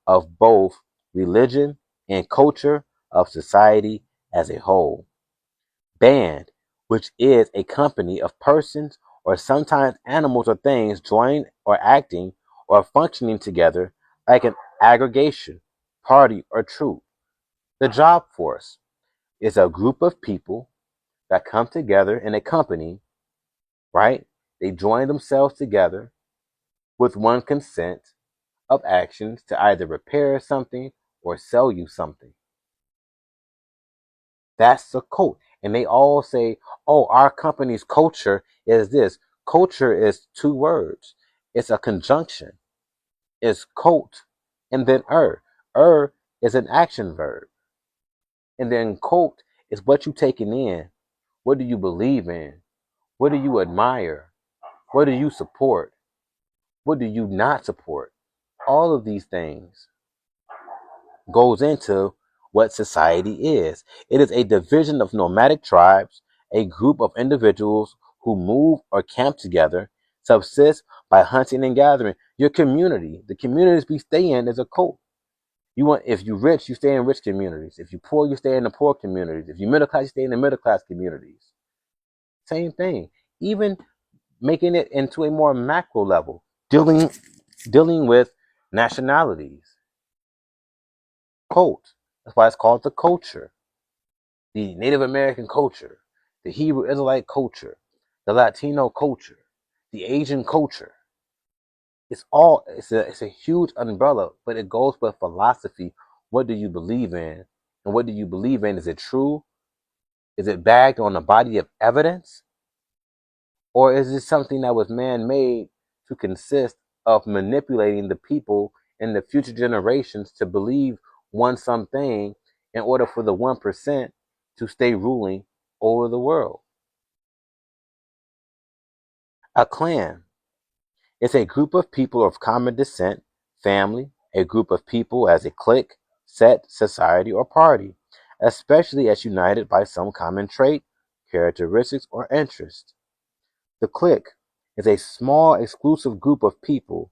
S3: of both religion and culture of society as a whole. Band, which is a company of persons or sometimes animals or things joining or acting or functioning together like an aggregation, party, or troop. The job force is a group of people that come together in a company, right? They join themselves together with one consent of actions to either repair something or sell you something. That's the cult. And they all say, oh, our company's culture is this. Culture is two words. It's a conjunction. It's cult and then er. Er is an action verb. And then cult is what you taking in. What do you believe in? What do you admire? What do you support? What do you not support? All of these things goes into what society is. It is a division of nomadic tribes, a group of individuals who move or camp together, subsist by hunting and gathering. Your community, the communities we stay in, is a cult. If you're rich, you stay in rich communities. If you're poor, you stay in the poor communities. If you're middle class, you stay in the middle class communities. Same thing. Even making it into a more macro level, dealing with nationalities. Cult. That's why it's called the culture. The Native American culture, the Hebrew Israelite culture, the Latino culture, the Asian culture. It's a huge umbrella, but it goes with philosophy. What do you believe in? And what do you believe in? Is it true? Is it backed on a body of evidence? Or is it something that was man made to consist of manipulating the people and the future generations to believe one something in order for the 1% to stay ruling over the world? A clan is a group of people of common descent, family, a group of people as a clique, set, society, or party, especially as united by some common trait, characteristics, or interest. The clique is a small, exclusive group of people,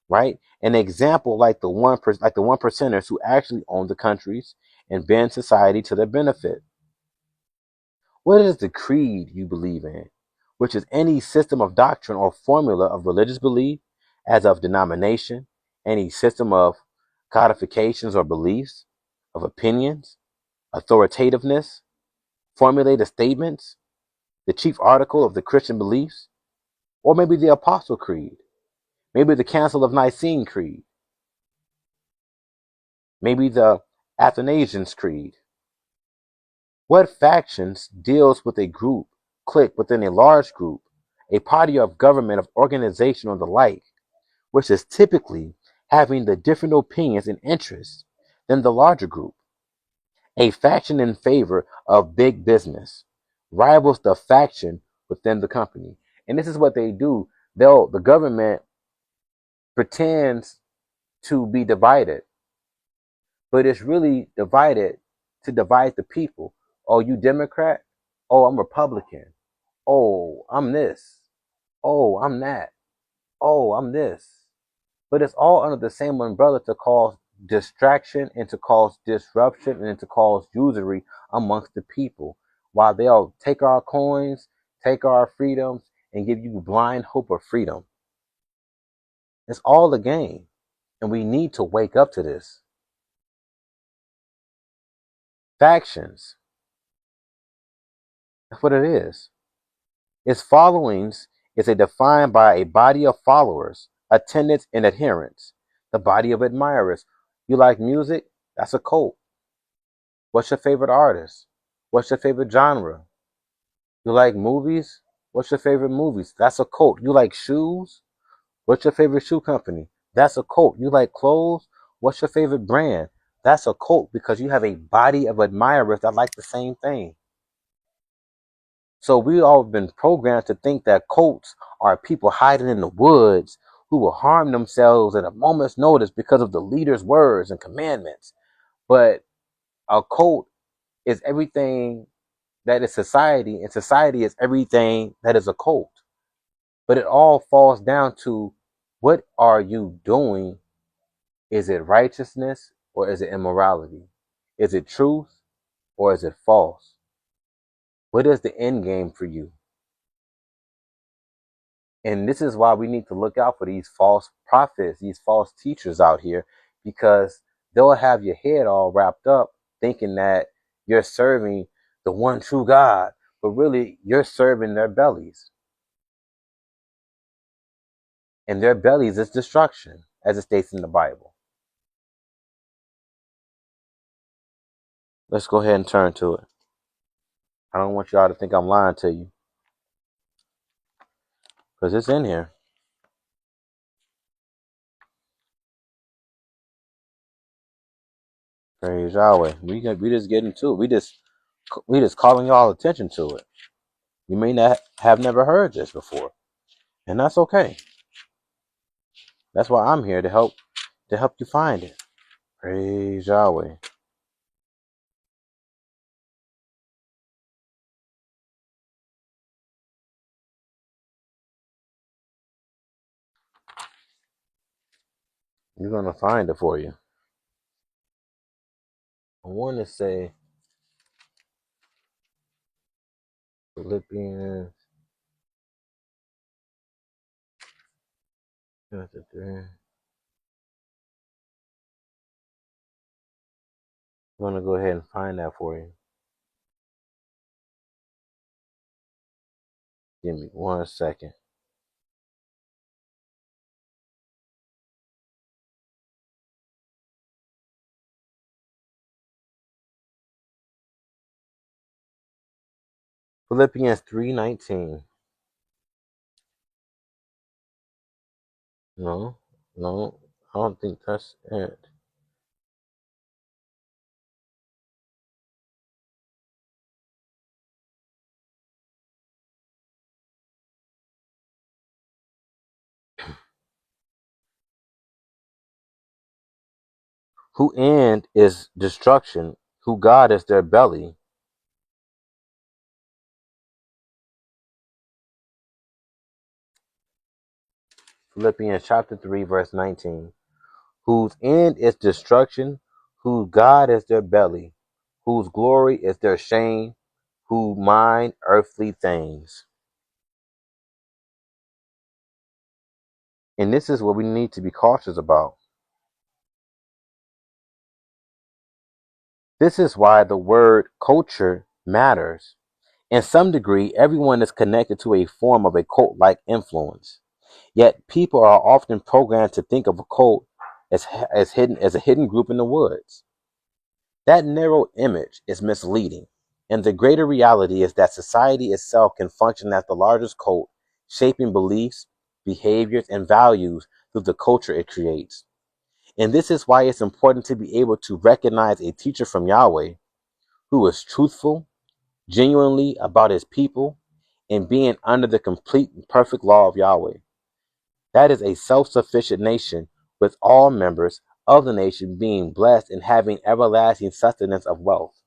S3: right? An example like like the 1%ers who actually own the countries and bend society to their benefit. What is the creed you believe in? Which is any system of doctrine or formula of religious belief, as of denomination, any system of codifications or beliefs, of opinions, authoritativeness, formulated statements, the chief article of the Christian beliefs, or maybe the Apostle Creed, maybe the Council of Nicene Creed, maybe the Athanasians Creed. What factions deals with a group, clique within a large group, a party of government, of organization, or the like, which is typically having the different opinions and interests than the larger group. A faction in favor of big business rivals the faction within the company. And this is what they do. The government pretends to be divided, but it's really divided to divide the people. Oh, you Democrat? Oh, I'm Republican. Oh, I'm this. Oh, I'm that. Oh, I'm this. But it's all under the same umbrella to cause distraction and to cause disruption and to cause usury amongst the people. While they'll take our coins, take our freedoms, and give you blind hope of freedom. It's all a game. And we need to wake up to this. Factions. That's what it is. Its followings is defined by a body of followers, attendants, and adherents. The body of admirers. You like music? That's a cult. What's your favorite artist? What's your favorite genre? You like movies? What's your favorite movies? That's a cult. You like shoes? What's your favorite shoe company? That's a cult. You like clothes? What's your favorite brand? That's a cult because you have a body of admirers that like the same thing. So we all have been programmed to think that cults are people hiding in the woods who will harm themselves at a moment's notice because of the leader's words and commandments. But a cult is everything that is society, and society is everything that is a cult. But it all falls down to, what are you doing? Is it righteousness or is it immorality? Is it truth or is it false? What is the end game for you? And this is why we need to look out for these false prophets, these false teachers out here, because they'll have your head all wrapped up thinking that you're serving the one true God, but really you're serving their bellies. And their bellies is destruction, as it states in the Bible. Let's go ahead and turn to it. I don't want y'all to think I'm lying to you, because it's in here. Praise Yahweh. We just getting to it. We just calling y'all attention to it. You may not have never heard this before, and that's okay. That's why I'm here to help you find it. Praise Yahweh. You're gonna find it for you. I want to say Philippians chapter 3. I'm gonna go ahead and find that for you. Give me 1 second. Philippians 3:19. No, I don't think that's it. Who end is destruction, who God is their belly. Philippians chapter 3, verse 19. Whose end is destruction, whose God is their belly, whose glory is their shame, who mind earthly things. And this is what we need to be cautious about. This is why the word culture matters. In some degree, everyone is connected to a form of a cult-like influence. Yet people are often programmed to think of a cult as a hidden group in the woods. That narrow image is misleading, and the greater reality is that society itself can function as the largest cult, shaping beliefs, behaviors, and values through the culture it creates. And this is why it's important to be able to recognize a teacher from Yahweh who is truthful, genuinely about his people, and being under the complete and perfect law of Yahweh. That is a self-sufficient nation, with all members of the nation being blessed and having everlasting sustenance of wealth,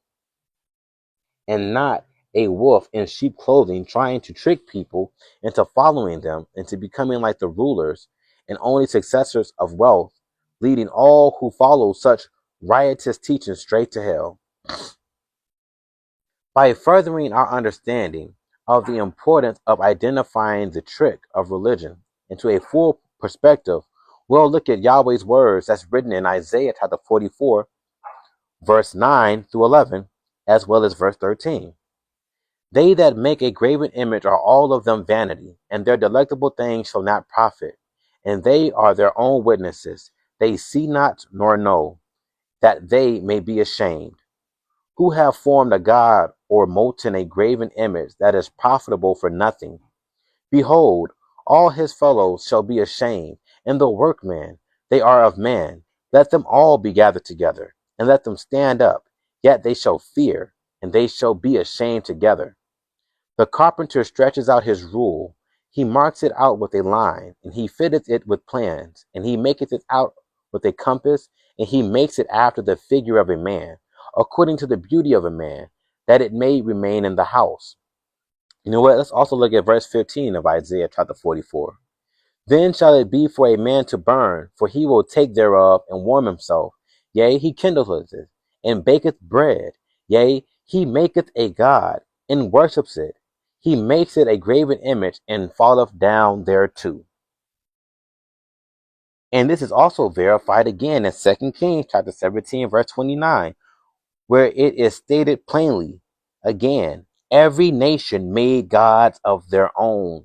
S3: and not a wolf in sheep clothing trying to trick people into following them, into becoming like the rulers and only successors of wealth, leading all who follow such riotous teaching straight to hell. By furthering our understanding of the importance of identifying the trick of religion into a full perspective, we'll look at Yahweh's words that's written in Isaiah chapter 44, verse 9 through 11, as well as verse 13. They that make a graven image are all of them vanity, and their delectable things shall not profit. And they are their own witnesses. They see not nor know, that they may be ashamed. Who have formed a god or molten a graven image that is profitable for nothing. Behold, all his fellows shall be ashamed, and the workmen, they are of man. Let them all be gathered together, and let them stand up. Yet they shall fear, and they shall be ashamed together. The carpenter stretches out his rule. He marks it out with a line, and he fitteth it with plans, and he maketh it out with a compass, and he makes it after the figure of a man, according to the beauty of a man, that it may remain in the house. You know what? Let's also look at verse 15 of Isaiah chapter 44. Then shall it be for a man to burn, for he will take thereof and warm himself. Yea, he kindleth it, and baketh bread. Yea, he maketh a god, and worships it. He makes it a graven image, and falleth down thereto. And this is also verified again in 2 Kings chapter 17, verse 29, where it is stated plainly, again, every nation made gods of their own,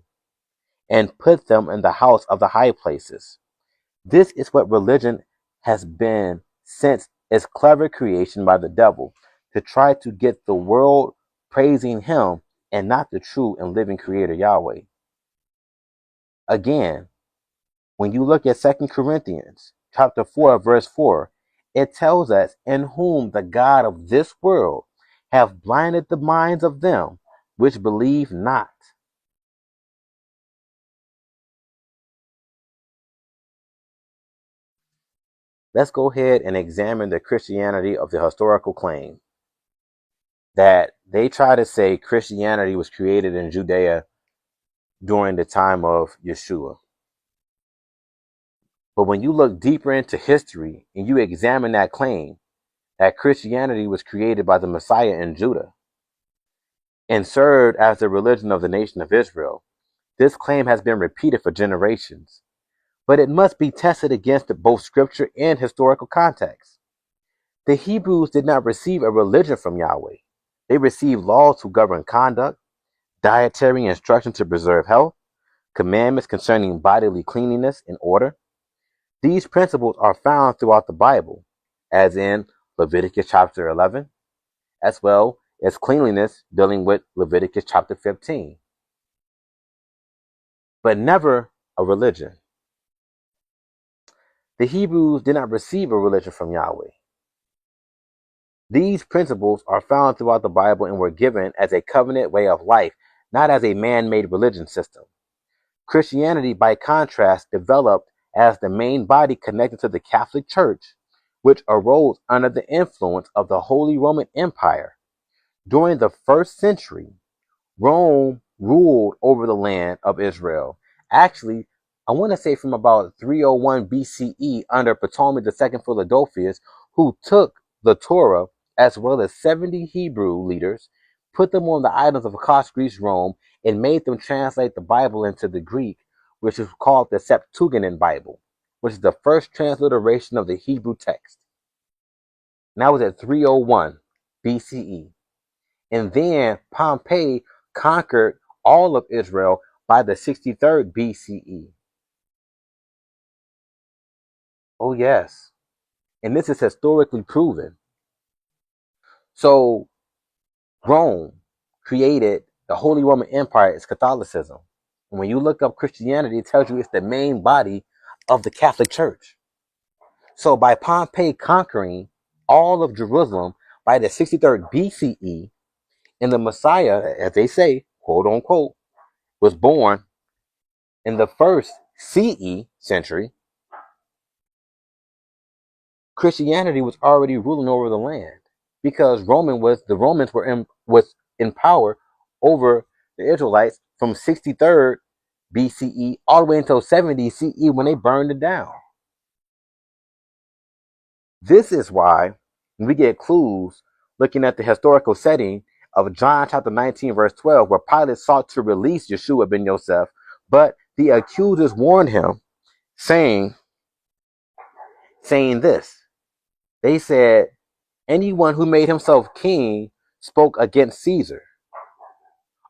S3: and put them in the house of the high places. This is what religion has been since its clever creation by the devil, to try to get the world praising him and not the true and living creator Yahweh. Again, when you look at 2 Corinthians chapter 4, verse 4, it tells us, in whom the God of this world have blinded the minds of them which believe not. Let's go ahead and examine the Christianity of the historical claim that they try to say Christianity was created in Judea during the time of Yeshua. But when you look deeper into history and you examine that claim that Christianity was created by the Messiah in Judah and served as the religion of the nation of Israel, this claim has been repeated for generations. But it must be tested against both scripture and historical context. The Hebrews did not receive a religion from Yahweh. They received laws to govern conduct, dietary instructions to preserve health, commandments concerning bodily cleanliness and order. These principles are found throughout the Bible, as in Leviticus chapter 11, as well as cleanliness dealing with Leviticus chapter 15. But never a religion. The Hebrews did not receive a religion from Yahweh. These principles are found throughout the Bible and were given as a covenant way of life, not as a man-made religion system. Christianity, by contrast, developed as the main body connected to the Catholic Church, which arose under the influence of the Holy Roman Empire. During the first century, Rome ruled over the land of Israel. Actually, I want to say from about 301 BCE under Ptolemy II Philadelphus, who took the Torah as well as 70 Hebrew leaders, put them on the islands of Kos, Greece, Rome, and made them translate the Bible into the Greek, which is called the Septuagint Bible, which is the first transliteration of the Hebrew text. And that was at 301 BCE. And then Pompey conquered all of Israel by the 63rd BCE. Oh, yes. And this is historically proven. So Rome created the Holy Roman Empire as Catholicism. And when you look up Christianity, it tells you it's the main body of the Catholic Church. So by Pompey conquering all of Jerusalem by the 63rd BCE, and the Messiah, as they say, quote unquote, was born in the first CE century, Christianity was already ruling over the land because the Romans was in power over the Israelites from 63rd BCE all the way until 70 CE when they burned it down. This is why we get clues looking at the historical setting of John chapter 19 verse 12, where Pilate sought to release Yeshua ben Yosef, but the accusers warned him, saying this. They said, anyone who made himself king spoke against Caesar.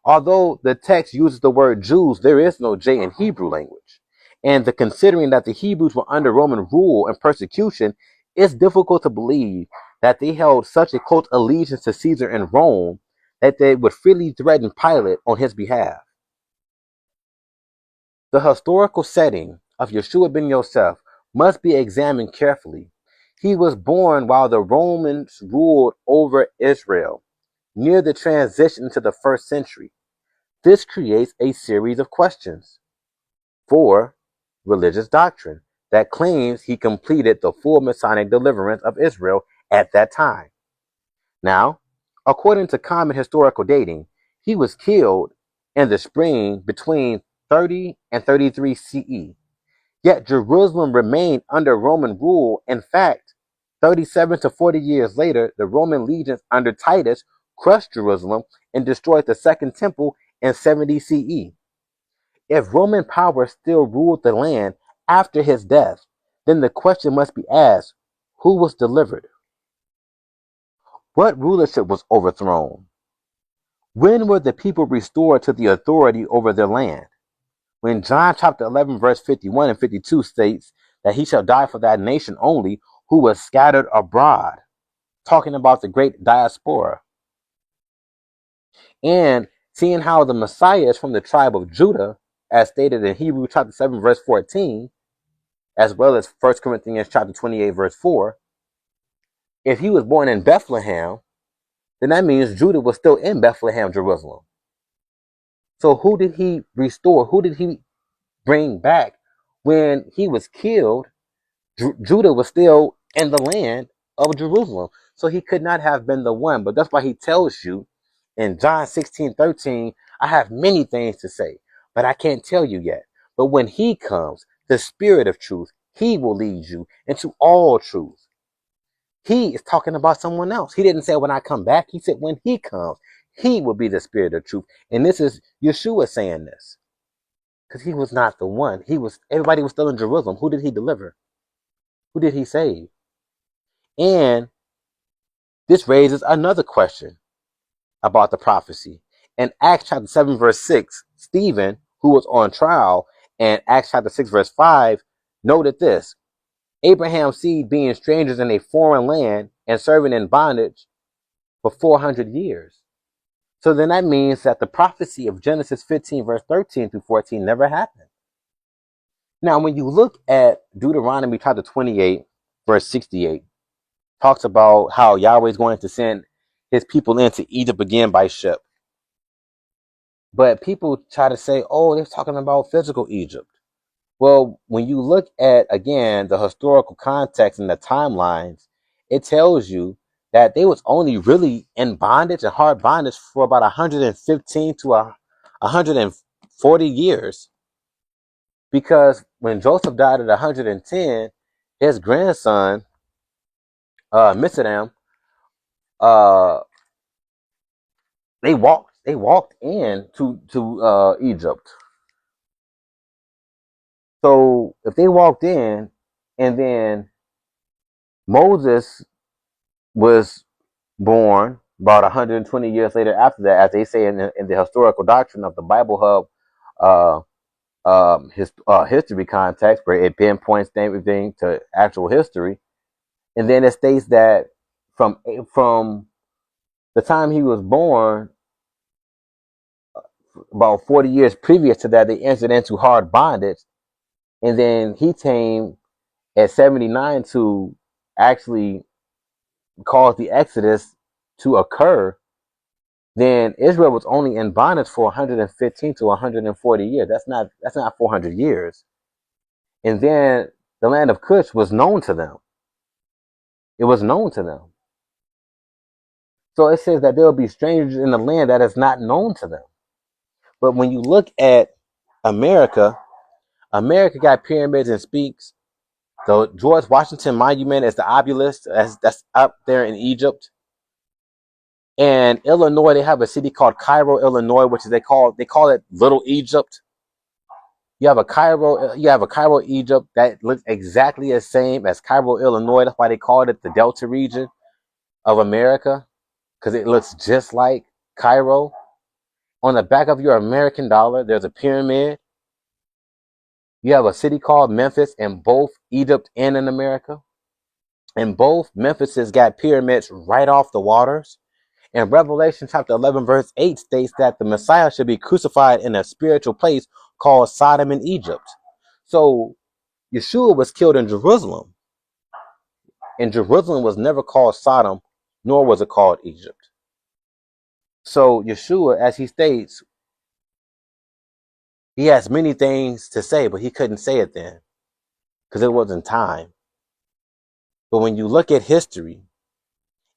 S3: Although the text uses the word Jews, there is no J in Hebrew language. And considering that the Hebrews were under Roman rule and persecution, it's difficult to believe that they held such a close allegiance to Caesar in Rome that they would freely threaten Pilate on his behalf. The historical setting of Yeshua ben Yosef must be examined carefully. He was born while the Romans ruled over Israel, near the transition to the first century. This creates a series of questions. 4. Religious doctrine that claims he completed the full Messianic deliverance of Israel at that time. Now, according to common historical dating, he was killed in the spring between 30 and 33 CE. Yet Jerusalem remained under Roman rule. In fact, 37 to 40 years later, the Roman legions under Titus crushed Jerusalem and destroyed the Second Temple in 70 CE. If Roman power still ruled the land after his death, then the question must be asked, who was delivered? What rulership was overthrown? When were the people restored to the authority over their land? When John chapter 11 verse 51 and 52 states that he shall die for that nation only who was scattered abroad, talking about the great diaspora. And seeing how the Messiah is from the tribe of Judah, as stated in Hebrews chapter 7 verse 14, as well as 1 Corinthians chapter 28 verse 4, if he was born in Bethlehem, then that means Judah was still in Bethlehem, Jerusalem. So who did he restore? Who did he bring back when he was killed? Judah was still in the land of Jerusalem. So he could not have been the one. But that's why he tells you in John 16:13, I have many things to say, but I can't tell you yet. But when he comes, the Spirit of truth, he will lead you into all truth. He is talking about someone else. He didn't say when I come back. He said when he comes, he will be the Spirit of truth. And this is Yeshua saying this. Because he was not the one. Everybody was still in Jerusalem. Who did he deliver? Who did he save? And this raises another question about the prophecy. In Acts chapter 7, verse 6, Stephen, who was on trial, and Acts chapter 6, verse 5, noted this: Abraham's seed being strangers in a foreign land and serving in bondage for 400 years. So then that means that the prophecy of Genesis 15, verse 13 through 14 never happened. Now, when you look at Deuteronomy chapter 28, verse 68, talks about how Yahweh is going to send his people into Egypt again by ship. But people try to say, oh, they're talking about physical Egypt. Well, when you look at, again, the historical context and the timelines, it tells you that they was only really in bondage and hard bondage for about 115 to 140 years. Because when Joseph died at 110, his grandson, Mitzrayim, They walked in to Egypt. So if they walked in, and then Moses was born about 120 years later after that, as they say in the historical doctrine of the Bible Hub history context, where it pinpoints everything to actual history, and then it states that from the time he was born, about 40 years previous to that, they entered into hard bondage, and then he came at 79 to actually cause the Exodus to occur. Then Israel was only in bondage for 115 to 140 years. That's not 400 years. And then the land of Cush was known to them. It was known to them. So it says that there will be strangers in the land that is not known to them. But when you look at America, America got pyramids and speaks. The George Washington Monument is the obelisk that's up there in Egypt. And Illinois, they have a city called Cairo, Illinois, which is they call it Little Egypt. You have a Cairo, Egypt that looks exactly the same as Cairo, Illinois. That's why they called it the Delta region of America, because it looks just like Cairo. On the back of your American dollar, there's a pyramid. You have a city called Memphis in both Egypt and in America. And both Memphises got pyramids right off the waters. And Revelation chapter 11, verse 8 states that the Messiah should be crucified in a spiritual place called Sodom in Egypt. So Yeshua was killed in Jerusalem. And Jerusalem was never called Sodom, nor was it called Egypt. So Yeshua, as he states, he has many things to say, but he couldn't say it then because it wasn't time. But when you look at history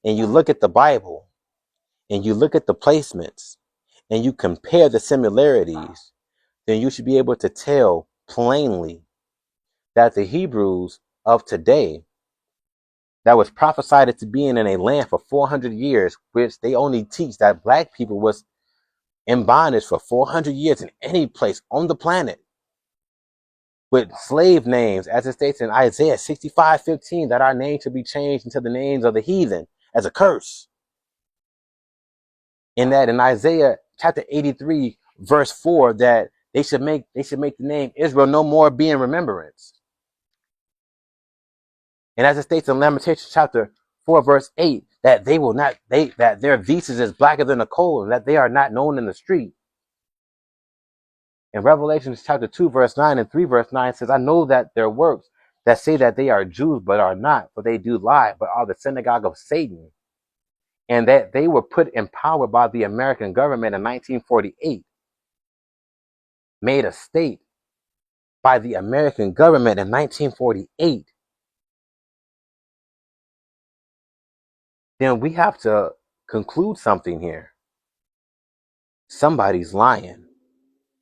S3: and you look at the Bible and you look at the placements and you compare the similarities, then you should be able to tell plainly that the Hebrews of today that was prophesied to be in a land for 400 years, which they only teach that black people was in bondage for 400 years in any place on the planet, with slave names, as it states in Isaiah 65:15, that our name should be changed into the names of the heathen as a curse. In that in Isaiah chapter 83, verse 4, that they should make the name Israel no more be in remembrance. And as it states in Lamentations chapter 4, verse 8, that that their visage is blacker than a coal, and that they are not known in the street. In Revelation chapter 2, verse 9 and 3, verse 9 says, I know that their works that say that they are Jews, but are not, for they do lie, but are the synagogue of Satan. And that they were put in power by the American government in 1948, made a state by the American government in 1948. Then we have to conclude something here. Somebody's lying.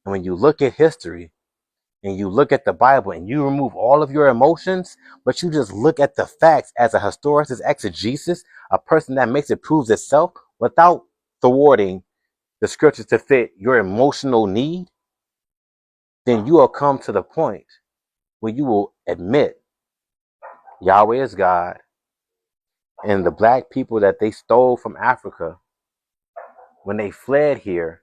S3: And when you look at history and you look at the Bible and you remove all of your emotions, but you just look at the facts as a historicist exegesis, a person that makes it proves itself without thwarting the scriptures to fit your emotional need, then you will come to the point where you will admit Yahweh is God, and the black people that they stole from Africa when they fled here,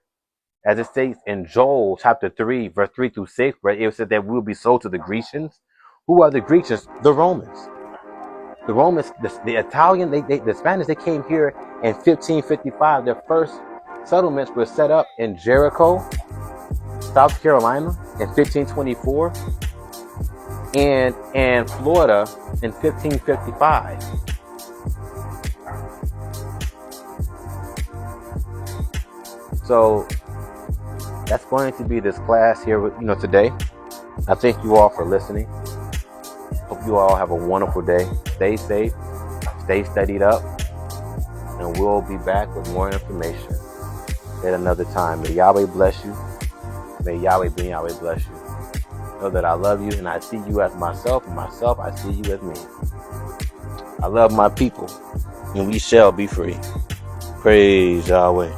S3: as it states in Joel chapter 3, verse 3 through 6, where it said that we will be sold to the Grecians. Who are the Grecians? The Romans. The Romans, the Italian, the Spanish, they came here in 1555. Their first settlements were set up in Jericho, South Carolina in 1524, and in Florida in 1555. So that's going to be this class here, today. I thank you all for listening. Hope you all have a wonderful day. Stay safe, stay studied up, and we'll be back with more information at another time. May Yahweh bless you. May Yahweh be Yahweh bless you. Know that I love you and I see you as myself, and myself I see you as me. I love my people, and we shall be free. Praise Yahweh.